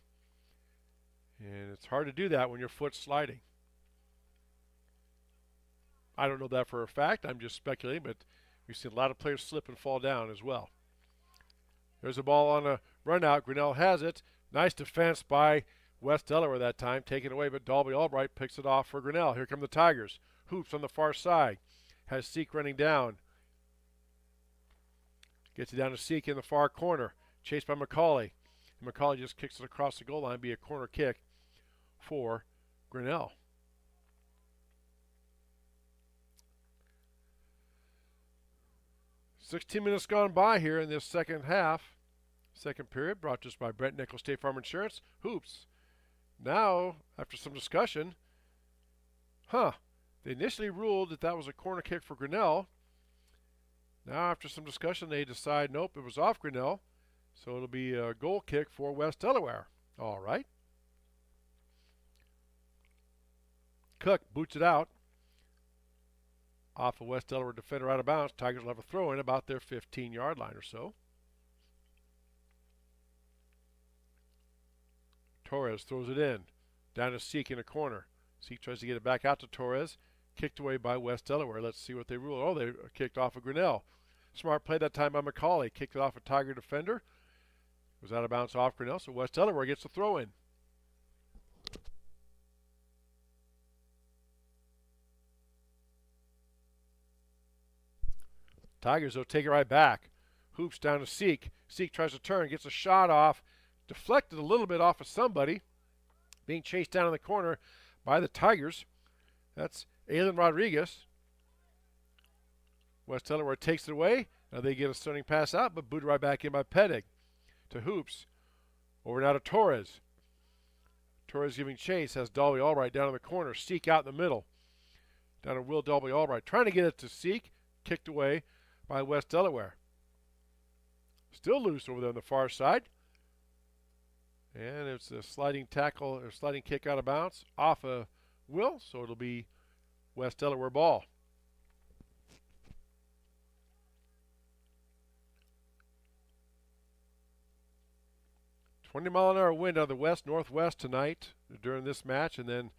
Speaker 15: And it's hard to do that when your foot's sliding. I don't know that for a fact. I'm just speculating, but we've seen a lot of players slip and fall down as well. There's a ball on a run out. Grinnell has it. Nice defense by West Delaware that time. Taken away, but Dalby Albright picks it off for Grinnell. Here come the Tigers. Hoops on the far side. Has Seek running down. Gets it down to Seek in the far corner. Chased by McCauley. And McCauley just kicks it across the goal line. Be a corner kick for Grinnell. 16 minutes gone by here in this second half. Second period brought to us by Brent Nichols State Farm Insurance. Hoops. Now, after some discussion, they initially ruled that was a corner kick for Grinnell. Now, after some discussion, they decide, nope, it was off Grinnell. So it'll be a goal kick for West Delaware. All right. Cook boots it out. Off a West Delaware defender out of bounds. Tigers will have a throw in about their 15-yard line or so. Torres throws it in. Down to Seek in a corner. Seek tries to get it back out to Torres. Kicked away by West Delaware. Let's see what they rule. Oh, they kicked off of Grinnell. Smart play that time by McCauley. Kicked it off a Tiger defender. It was out of bounds off Grinnell, so West Delaware gets the throw in. Tigers, though, take it right back. Hoops down to Seek. Seek tries to turn, gets a shot off. Deflected a little bit off of somebody. Being chased down in the corner by the Tigers. That's Alan Rodriguez. West Delaware takes it away. Now they get a stunning pass out, but booted right back in by Pedig. To Hoops. Over now to Torres. Torres giving chase. Has Dalby Albright down in the corner. Seek out in the middle. Down to Will Dalby Albright. Trying to get it to Seek. Kicked away by West Delaware. Still loose over there on the far side. And it's a sliding tackle or sliding kick out of bounds off of Will, so it'll be West Delaware ball. "20-mile-an-hour wind out of the west-northwest tonight during this match, and then,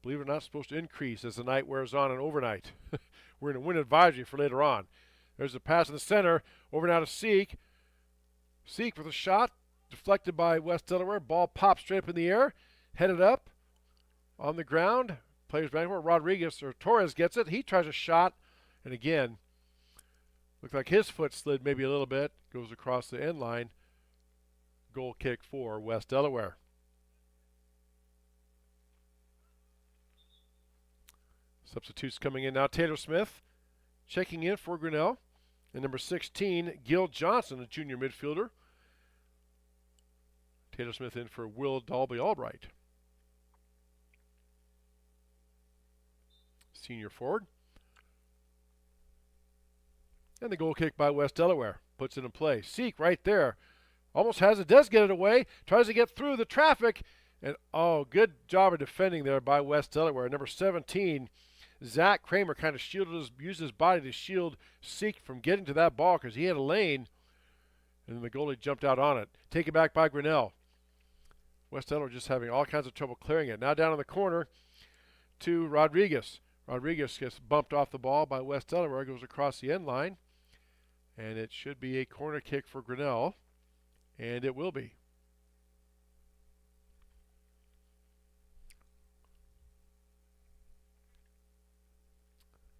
Speaker 15: believe it or not, it's supposed to increase as the night wears on and overnight. We're in a wind advisory for later on. There's a pass in the center, over now to Seek. Seek with a shot, deflected by West Delaware. Ball pops straight up in the air, headed up on the ground. Players back where Rodriguez or Torres gets it. He tries a shot, and again, looks like his foot slid maybe a little bit. Goes across the end line. Goal kick for West Delaware. Substitutes coming in now. Taylor Smith checking in for Grinnell. And number 16, Gil Johnson, a junior midfielder. Taylor Smith in for Will Dalby Albright. Senior forward. And the goal kick by West Delaware. Puts it in play. Seek right there. Almost has it, does get it away. Tries to get through the traffic. And, good job of defending there by West Delaware. Number 17, Zach Kramer kind of used his body to shield Seek from getting to that ball because he had a lane. And then the goalie jumped out on it. Taken back by Grinnell. West Delaware just having all kinds of trouble clearing it. Now down in the corner to Rodriguez. Rodriguez gets bumped off the ball by West Delaware. Goes across the end line. And it should be a corner kick for Grinnell. And it will be.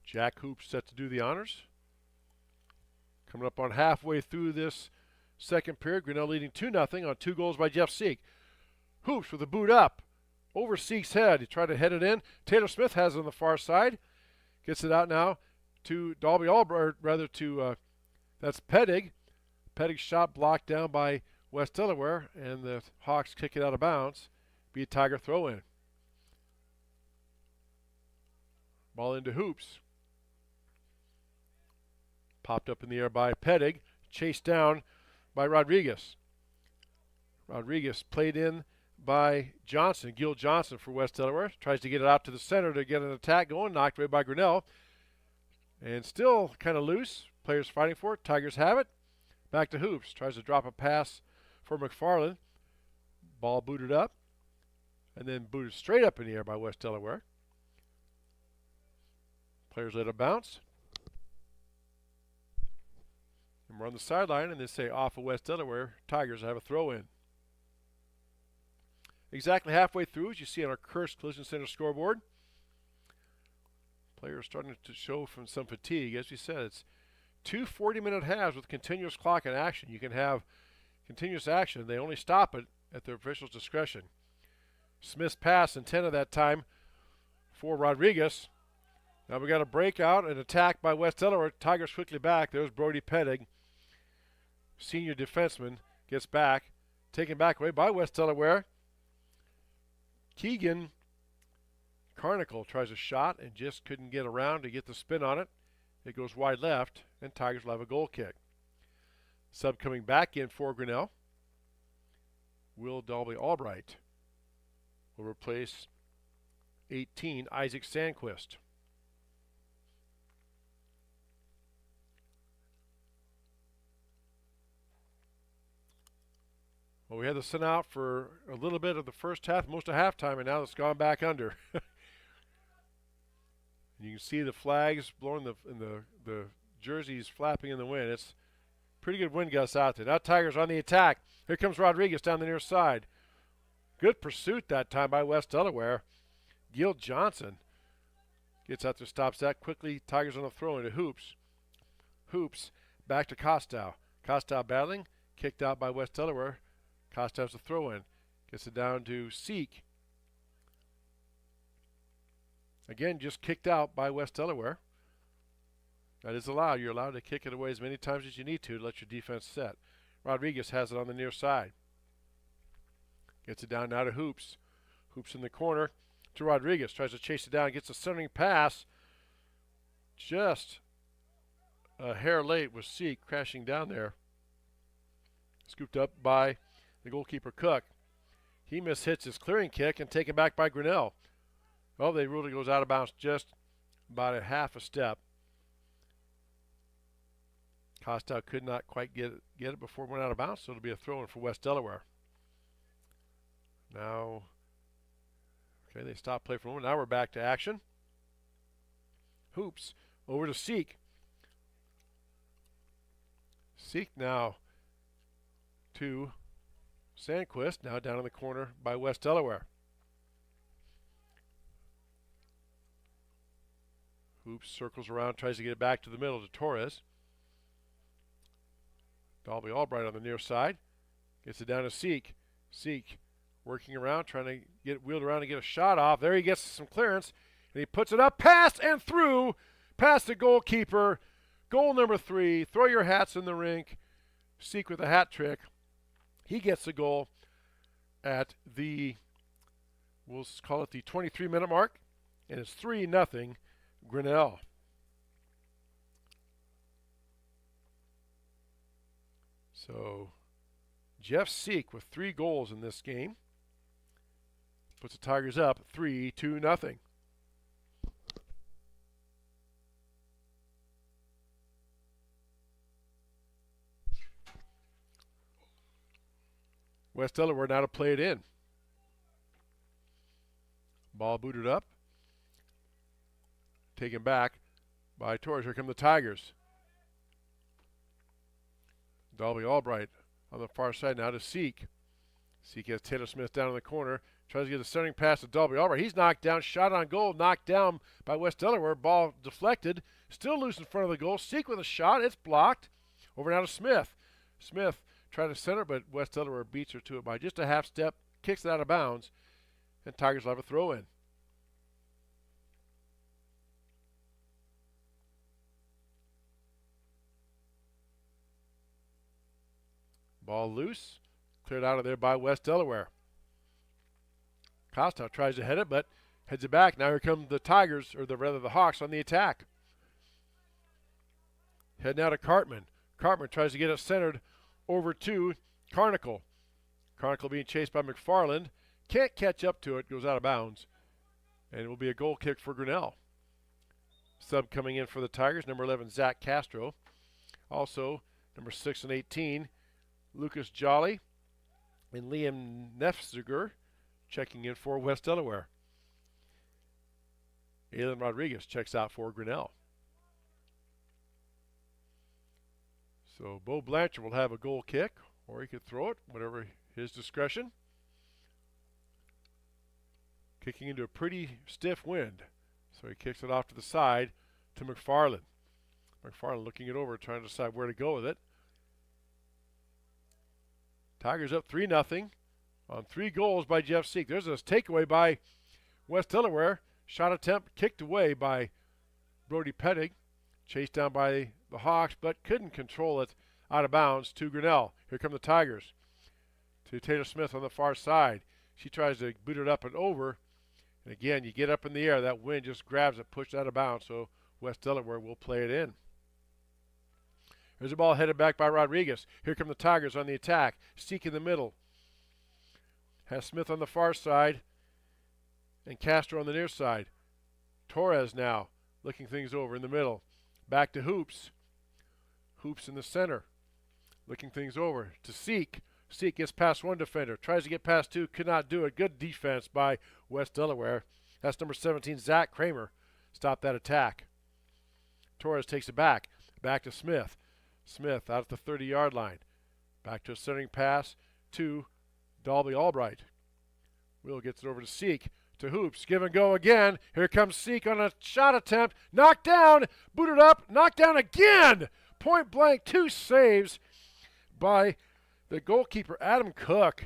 Speaker 15: Jack Hoops set to do the honors. Coming up on halfway through this second period. Grinnell leading 2-0 on 2 goals by Jeff Seek. Hoops with a boot up. Over Seek's head. He tried to head it in. Taylor Smith has it on the far side. Gets it out now to Dalby Albright, rather to, that's Pedig. Pedig's shot blocked down by West Delaware, and the Hawks kick it out of bounds. Be a Tiger throw-in. Ball into Hoops. Popped up in the air by Pedig. Chased down by Rodriguez. Rodriguez played in by Johnson, Gil Johnson for West Delaware. Tries to get it out to the center to get an attack going. Knocked away by Grinnell. And still kind of loose. Players fighting for it. Tigers have it. Back to Hoops. Tries to drop a pass for McFarland. Ball booted up. And then booted straight up in the air by West Delaware. Players let it bounce. And we're on the sideline, and they say off of West Delaware. Tigers have a throw-in. Exactly halfway through, as you see on our Curse Collision Center scoreboard. Players starting to show from some fatigue. As we said, it's 2 40-minute halves with continuous clock and action. You can have continuous action. They only stop it at the official's discretion. Smith's pass intended that time for Rodriguez. Now we got a breakout, an attack by West Delaware. Tigers quickly back. There's Brody Pettig, senior defenseman, gets back. Taken back away by West Delaware. Keegan Carnicle tries a shot and just couldn't get around to get the spin on it. It goes wide left, and Tigers will have a goal kick. Sub coming back in for Grinnell. Will Dalby Albright will replace 18 Isaac Sandquist. Well, we had the sun out for a little bit of the first half, most of halftime, and now it's gone back under. You can see the flags blowing and the jerseys flapping in the wind. It's pretty good wind gusts out there. Now Tigers on the attack. Here comes Rodriguez down the near side. Good pursuit that time by West Delaware. Gil Johnson gets out there, stops that quickly. Tigers on the throw into Hoops. Hoops back to Costow. Costow battling, kicked out by West Delaware. Costow's a throw-in. Gets it down to Seek. Again, just kicked out by West Delaware. That is allowed. You're allowed to kick it away as many times as you need to let your defense set. Rodriguez has it on the near side. Gets it down now to Hoops. Hoops in the corner to Rodriguez. Tries to chase it down. Gets a centering pass. Just a hair late with Seek crashing down there. Scooped up by the goalkeeper Cook. He mishits his clearing kick and taken back by Grinnell. Well, they ruled it goes out of bounds just about a half a step. Costow could not quite get it before it went out of bounds, so it'll be a throw-in for West Delaware. Now, okay, they stopped play for a moment. Now we're back to action. Hoops over to Seek. Seek now to Sandquist, now down in the corner by West Delaware. Hoops circles around, tries to get it back to the middle to Torres. Dalby Albright on the near side. Gets it down to Seek. Seek working around, trying to get wheeled around and get a shot off. There he gets some clearance, and he puts it up, past and through, past the goalkeeper. Goal number 3. Throw your hats in the rink. Seek with a hat trick. He gets the goal at the, we'll call it the 23-minute mark, and it's 3-0 Grinnell. So Jeff Seek with 3 goals in this game puts the Tigers up 3-0. West Delaware now to play it in. Ball booted up. Taken back by Torres. Here come the Tigers. Dalby Albright on the far side now to Seek. Seek has Taylor Smith down in the corner. Tries to get a centering pass to Dalby Albright. He's knocked down. Shot on goal. Knocked down by West Delaware. Ball deflected. Still loose in front of the goal. Seek with a shot. It's blocked. Over now to Smith. Smith trying to center, but West Delaware beats her to it by just a half step. Kicks it out of bounds. And Tigers will have a throw in. Ball loose. Cleared out of there by West Delaware. Costow tries to head it, but heads it back. Now here come the Tigers, or rather the Hawks, on the attack. Head now to Cartman. Cartman tries to get it centered over to Carnicle. Carnicle being chased by McFarland. Can't catch up to it. Goes out of bounds. And it will be a goal kick for Grinnell. Sub coming in for the Tigers, number 11, Zach Castro. Also, number 6 and 18, Lucas Jolly. And Liam Nefziger checking in for West Delaware. Alan Rodriguez checks out for Grinnell. So Bo Blanchard will have a goal kick, or he could throw it, whatever his discretion. Kicking into a pretty stiff wind. So he kicks it off to the side to McFarland. McFarland looking it over, trying to decide where to go with it. Tigers up 3-0 on 3 goals by Jeff Seek. There's a takeaway by West Delaware. Shot attempt kicked away by Brody Pettig, chased down by the Hawks, but couldn't control it out of bounds to Grinnell. Here come the Tigers. To Taylor Smith on the far side. She tries to boot it up and over. And again, you get up in the air. That wind just grabs it, pushed out of bounds. So West Delaware will play it in. There's a ball headed back by Rodriguez. Here come the Tigers on the attack. Seek in the middle. Has Smith on the far side and Castro on the near side. Torres now looking things over in the middle. Back to Hoops. Hoops in the center. Looking things over to Seek. Seek gets past one defender. Tries to get past two. Could not do it. Good defense by West Delaware. That's number 17, Zach Kramer. Stopped that attack. Torres takes it back. Back to Smith. Smith out at the 30-yard line. Back to a centering pass to Dalby Albright. Will gets it over to Seek. To Hoops. Give and go again. Here comes Seek on a shot attempt. Knocked down. Booted up. Knocked down again. Point blank. 2 saves by the goalkeeper, Adam Cook.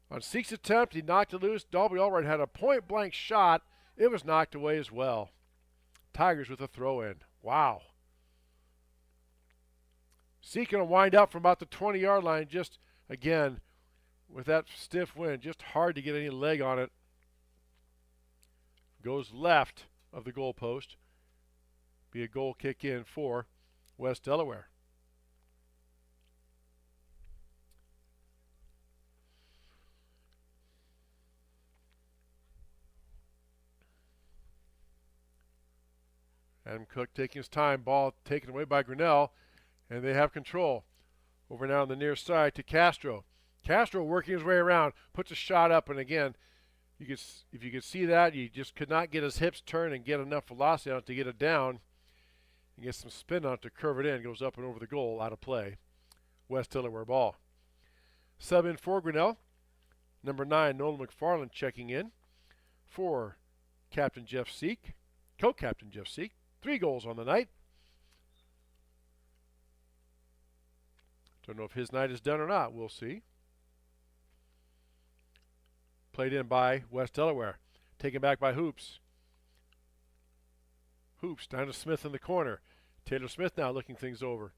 Speaker 15: On Seek's attempt, he knocked it loose. Dalby Albright had a point blank shot. It was knocked away as well. Tigers with a throw in. Wow. Seek going to wind up from about the 20-yard line. Just, again, with that stiff wind, just hard to get any leg on it. Goes left of the goalpost. Be a goal kick in for West Delaware. Adam Cook taking his time. Ball taken away by Grinnell. And they have control. Over now on the near side to Castro. Castro working his way around. Puts a shot up. And again, if you could see that, you just could not get his hips turned and get enough velocity on it to get it down. And get some spin on it to curve it in. Goes up and over the goal. Out of play. West Delaware ball. Sub in for Grinnell. Number 9, Nolan McFarland checking in for Captain Jeff Seek. Co-Captain Jeff Seek. 3 goals on the night. Don't know if his night is done or not. We'll see. Played in by West Delaware. Taken back by Hoops. Hoops down to Smith in the corner. Taylor Smith now looking things over.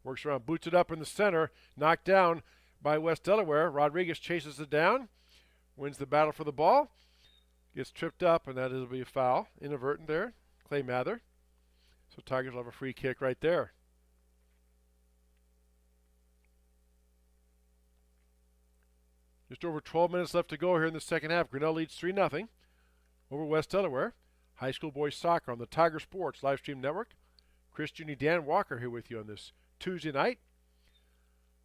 Speaker 15: Works around, boots it up in the center. Knocked down by West Delaware. Rodriguez chases it down. Wins the battle for the ball. Gets tripped up, and that will be a foul. Inadvertent there. Clay Mather. So Tigers will have a free kick right there. Just over 12 minutes left to go here in the second half. Grinnell leads 3-0 over West Delaware. High school boys soccer on the Tiger Sports Livestream Network. Chris Juni, Dan Walker here with you on this Tuesday night.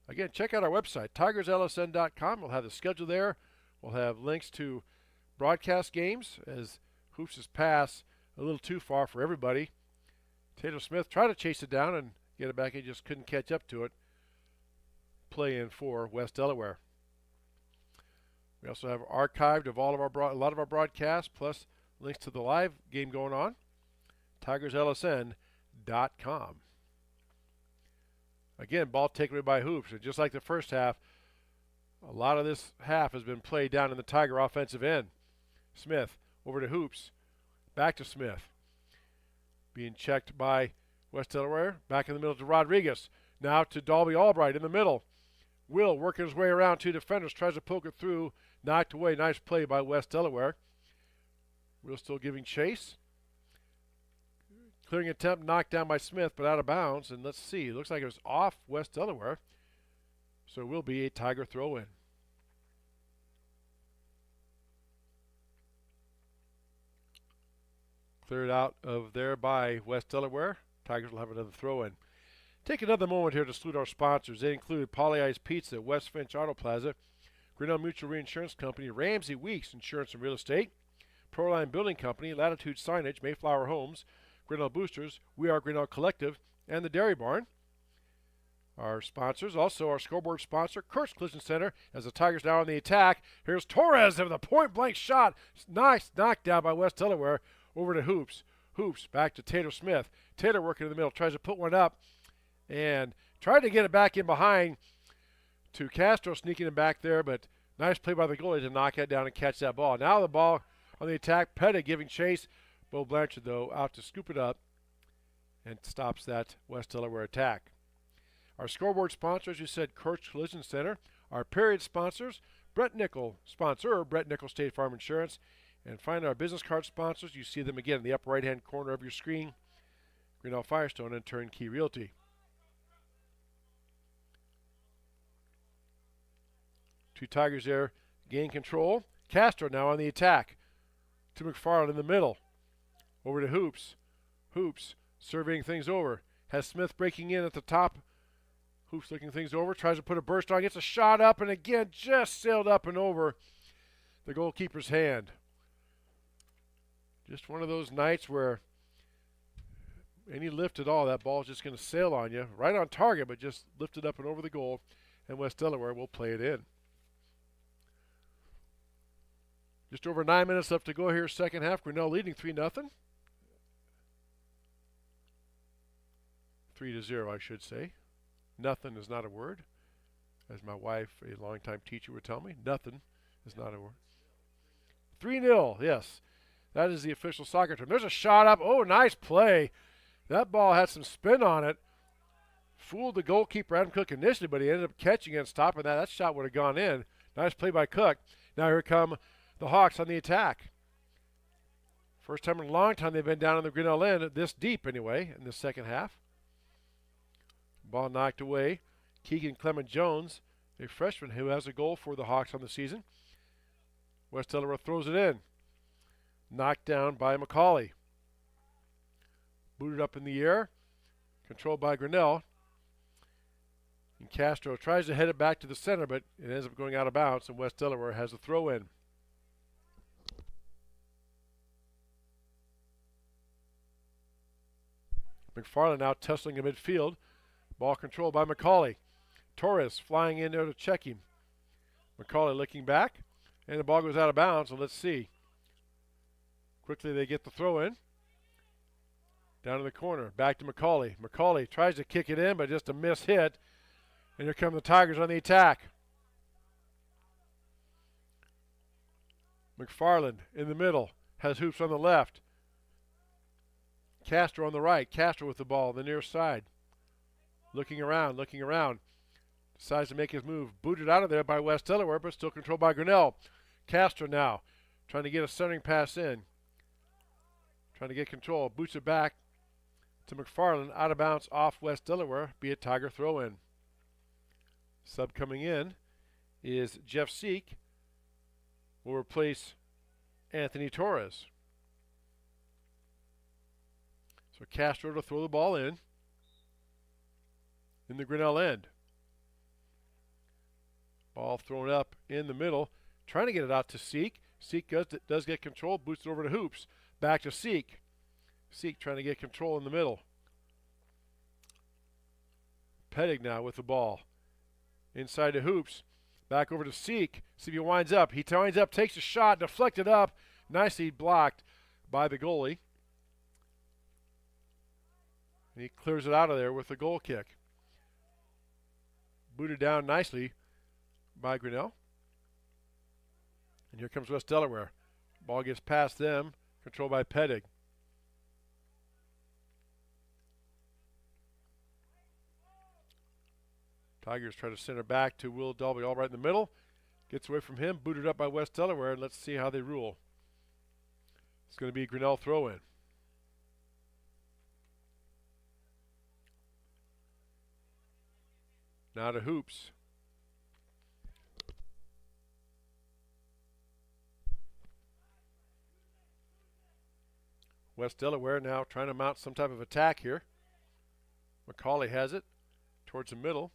Speaker 15: Again, check out our website, tigerslsn.com. We'll have the schedule there. We'll have links to broadcast games as Hoops' pass a little too far for everybody. Taylor Smith tried to chase it down and get it back. He just couldn't catch up to it. Play in for West Delaware. We also have archived of all of a lot of our broadcasts, plus links to the live game going on. TigersLSN.com. Again, ball taken away by Hoops. And just like the first half, a lot of this half has been played down in the Tiger offensive end. Smith over to Hoops. Back to Smith. Being checked by West Delaware. Back in the middle to Rodriguez. Now to Dalby Albright in the middle. Will working his way around 2 defenders. Tries to poke it through. Knocked away. Nice play by West Delaware. Will still giving chase. Clearing attempt knocked down by Smith, but out of bounds. And let's see. It looks like it was off West Delaware. So it will be a Tiger throw-in. Cleared out of there by West Delaware. Tigers will have another throw-in. Take another moment here to salute our sponsors. They include Polly Ice Pizza, West Finch Auto Plaza, Grinnell Mutual Reinsurance Company, Ramsey Weeks Insurance and Real Estate, Proline Building Company, Latitude Signage, Mayflower Homes, Grinnell Boosters, We Are Grinnell Collective, and the Dairy Barn. Our sponsors, also our scoreboard sponsor, Kurtz Collision Center, as the Tigers now on the attack. Here's Torres with a point-blank shot. Nice knockdown by West Delaware over to Hoops. Hoops back to Taylor Smith. Taylor working in the middle, tries to put one up and tried to get it back in behind to Castro, sneaking it back there, but nice play by the goalie to knock it down and catch that ball. Now the ball on the attack. Pettit giving chase. Bo Blanchard, though, out to scoop it up and stops that West Delaware attack. Our scoreboard sponsor, as you said, Kurtz Collision Center. Our period sponsors, Brett Nickel State Farm Insurance. And find our business card sponsors. You see them again in the upper right-hand corner of your screen. Grinnell Firestone and Turnkey Realty. Two Tigers there gain control. Castro now on the attack. To McFarland in the middle. Over to Hoops. Hoops surveying things over. Has Smith breaking in at the top. Hoops looking things over. Tries to put a burst on. Gets a shot up and again just sailed up and over the goalkeeper's hand. Just one of those nights where any lift at all, that ball is just going to sail on you. Right on target, but just lifted up and over the goal. And West Delaware will play it in. Just over 9 minutes left to go here, second half. Grinnell leading 3-0. 3-0, I should say. Nothing is not a word. As my wife, a longtime teacher, would tell me, nothing is not a word. 3-0, yes. That is the official soccer term. There's a shot up. Oh, nice play. That ball had some spin on it. Fooled the goalkeeper, Adam Cook, initially, but he ended up catching it and stopping that. That shot would have gone in. Nice play by Cook. Now here come the Hawks on the attack. First time in a long time they've been down on the Grinnell end, this deep anyway, in the second half. Ball knocked away. Keegan Clement Jones, a freshman who has a goal for the Hawks on the season. West Delaware throws it in. Knocked down by McCauley. Booted up in the air. Controlled by Grinnell. And Castro tries to head it back to the center, but it ends up going out of bounds, and West Delaware has a throw in. McFarland now tussling in midfield. Ball controlled by McCauley. Torres flying in there to check him. McCauley looking back, and the ball goes out of bounds, so let's see. Quickly they get the throw in. Down in the corner, back to McCauley. McCauley tries to kick it in, but just a miss hit. And here come the Tigers on the attack. McFarland in the middle, has Hoops on the left. Castro on the right. Castro with the ball on the near side. Looking around. Decides to make his move. Booted out of there by West Delaware, but still controlled by Grinnell. Castro now trying to get a centering pass in. Trying to get control. Boots it back to McFarland. Out of bounds off West Delaware. Be a Tiger throw in. Sub coming in is Jeff Seek. Will replace Anthony Torres. So Castro to throw the ball in the Grinnell end. Ball thrown up in the middle. Trying to get it out to Seek. Seek does get control. Boots it over to Hoops. Back to Seek. Seek trying to get control in the middle. Pedig now with the ball. Inside to Hoops. Back over to Seek. See if he winds up. He winds up, takes a shot, deflected up. Nicely blocked by the goalie. And he clears it out of there with the goal kick. Booted down nicely by Grinnell. And here comes West Delaware. Ball gets past them. Controlled by Pedig. Tigers try to center back to Will Dalby, all right in the middle. Gets away from him, booted up by West Delaware, and let's see how they rule. It's going to be Grinnell throw-in. Now to Hoops. West Delaware now trying to mount some type of attack here. McCauley has it towards the middle.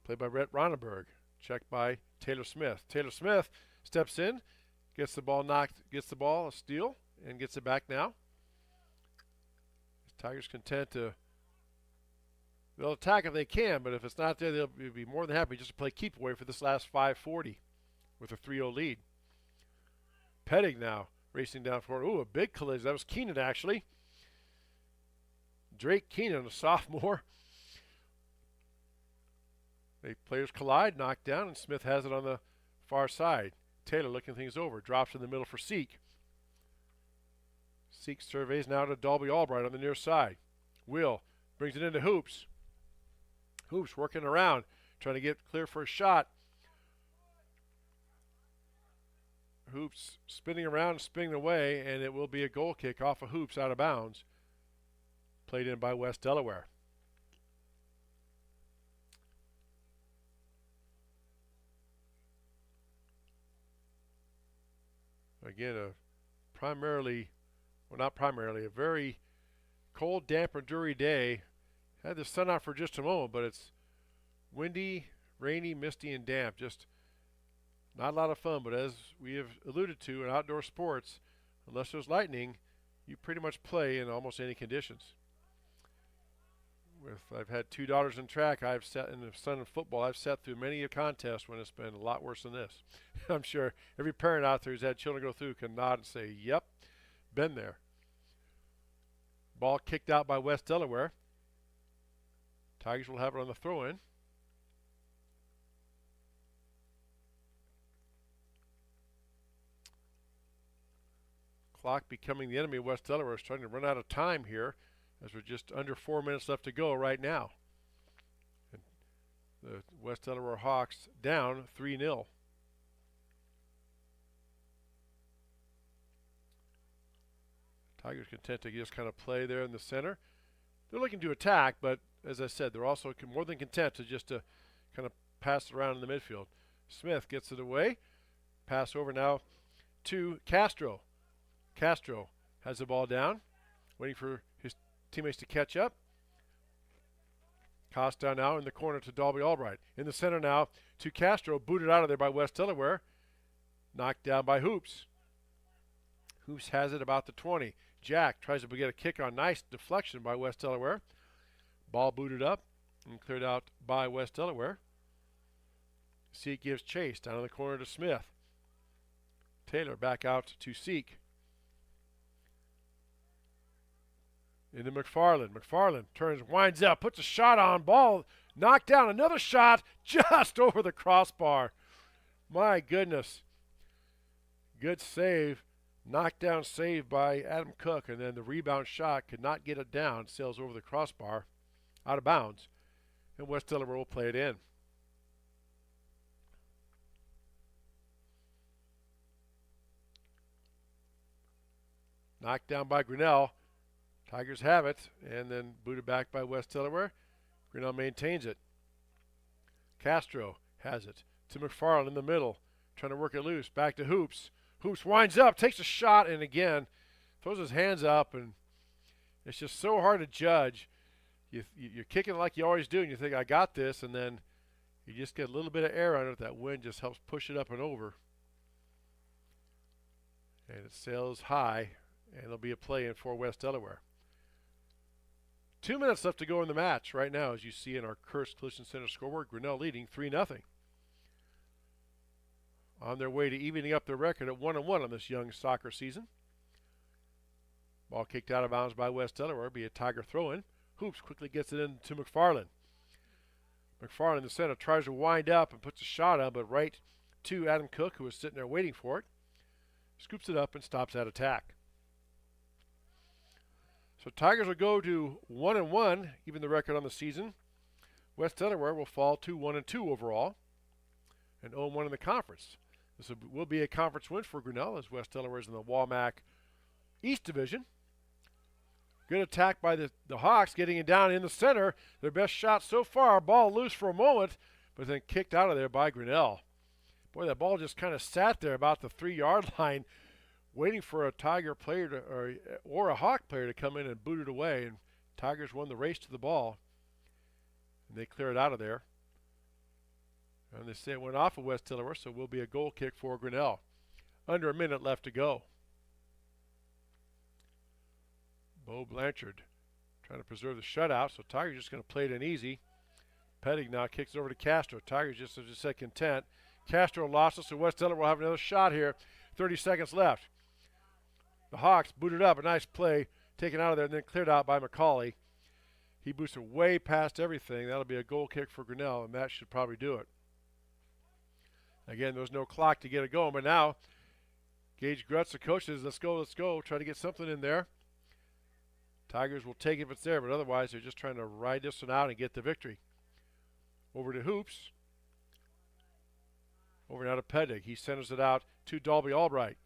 Speaker 15: Played by Rhett Ronneberg. Checked by Taylor Smith. Taylor Smith steps in, gets the ball a steal, and gets it back now. Tigers content to, they'll attack if they can, but if it's not there, they'll be more than happy just to play keep away for this last 5:40 with a 3-0 lead. Pedig now racing down forward. Ooh, a big collision. That was Keenan, actually. Drake Keenan, a sophomore. The players collide, knocked down, and Smith has it on the far side. Taylor looking things over. Drops in the middle for Seek. Seek surveys now to Dalby Albright on the near side. Will brings it into Hoops. Hoops working around, trying to get clear for a shot. Hoops spinning around, spinning away, and it will be a goal kick off of Hoops out of bounds. Played in by West Delaware. Again, a very cold, damp, and dreary day. Had the sun out for just a moment, but it's windy, rainy, misty, and damp. Just not a lot of fun, but as we have alluded to in outdoor sports, unless there's lightning, you pretty much play in almost any conditions. I've had 2 daughters in track. I've sat in the sun in football. I've sat through many a contest when it's been a lot worse than this. I'm sure every parent out there who's had children go through can nod and say, yep, been there. Ball kicked out by West Delaware. Tigers will have it on the throw-in. Clock becoming the enemy of West Delaware. Is starting to run out of time here, as we're just under 4 minutes left to go right now. And the West Delaware Hawks down 3-0. Tigers content to just kind of play there in the center. They're looking to attack, but as I said, they're also more than content to just kind of pass it around in the midfield. Smith gets it away. Pass over now to Castro. Castro has the ball down, waiting for his teammates to catch up. Costa now in the corner to Dalby Albright. In the center now to Castro, booted out of there by West Delaware. Knocked down by Hoops. Hoops has it about the 20. Jack tries to get a kick on. Nice deflection by West Delaware. Ball booted up and cleared out by West Delaware. Seek gives chase down in the corner to Smith. Taylor back out to Seek. Into McFarland. McFarland turns, winds up, puts a shot on. Ball knocked down. Another shot just over the crossbar. My goodness. Good save. Knockdown save by Adam Cook, and then the rebound shot could not get it down. Sails over the crossbar, out of bounds, and West Delaware will play it in. Knocked down by Grinnell. Tigers have it, and then booted back by West Delaware. Grinnell maintains it. Castro has it to McFarland in the middle, trying to work it loose. Back to Hoops. Hoops winds up, takes a shot, and again throws his hands up, and it's just so hard to judge. You're kicking like you always do, and you think, I got this, and then you just get a little bit of air under it. That wind just helps push it up and over. And it sails high, and it'll be a play-in for West Delaware. 2 minutes left to go in the match right now, as you see in our Kursk Collision Center scoreboard. Grinnell leading 3-0. On their way to evening up their record at 1-1 on this young soccer season. Ball kicked out of bounds by West Delaware, be a Tiger throw-in. Hoops quickly gets it into McFarland. McFarland in the center tries to wind up and puts a shot up, but right to Adam Cook, who was sitting there waiting for it. Scoops it up and stops that attack. So Tigers will go to 1-1, even the record on the season. West Delaware will fall to 1-2 overall, and 0-1 in the conference. This will be a conference win for Grinnell, as West Delaware is in the Walmack East Division. Good attack by the Hawks, getting it down in the center. Their best shot so far. Ball loose for a moment, but then kicked out of there by Grinnell. Boy, that ball just kind of sat there about the 3-yard line, waiting for a Tiger player or a Hawk player to come in and boot it away. And Tigers won the race to the ball, and they clear it out of there. And they say it went off of West Delaware, so it will be a goal kick for Grinnell. Under a minute left to go. Bo Blanchard trying to preserve the shutout, so Tigers just going to play it in easy. Pettig now kicks it over to Castro. Tigers just, as I said, content. Castro lost it, so West Delaware will have another shot here. 30 seconds left. The Hawks booted up. A nice play taken out of there and then cleared out by McCauley. He boosted way past everything. That'll be a goal kick for Grinnell, and that should probably do it. Again, there was no clock to get it going, but now Gage Grutz, the coach, says, let's go. Try to get something in there. Tigers will take it if it's there, but otherwise they're just trying to ride this one out and get the victory. Over to Hoops. Over now to Pedig. He centers it out to Dalby Albright.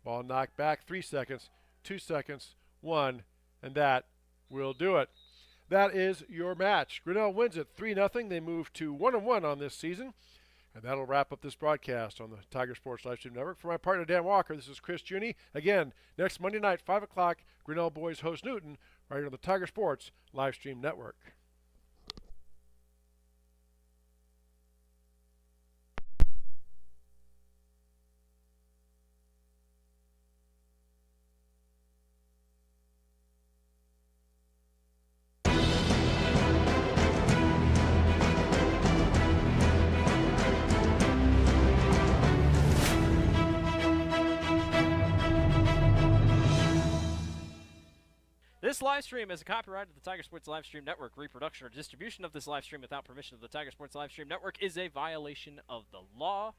Speaker 15: Ball knocked back. 3 seconds, 2 seconds, 1, and that will do it. That is your match. Grinnell wins it 3-0. They move to 1-1 on this season. And that'll wrap up this broadcast on the Tiger Sports Livestream Network. For my partner, Dan Walker, this is Chris Juni. Again, next Monday night, 5 o'clock, Grinnell boys host Newton right on the Tiger Sports Livestream Network.
Speaker 1: This live stream is a copyright of the Tiger Sports Livestream Network. Reproduction or distribution of this live stream without permission of the Tiger Sports Livestream Network is a violation of the law.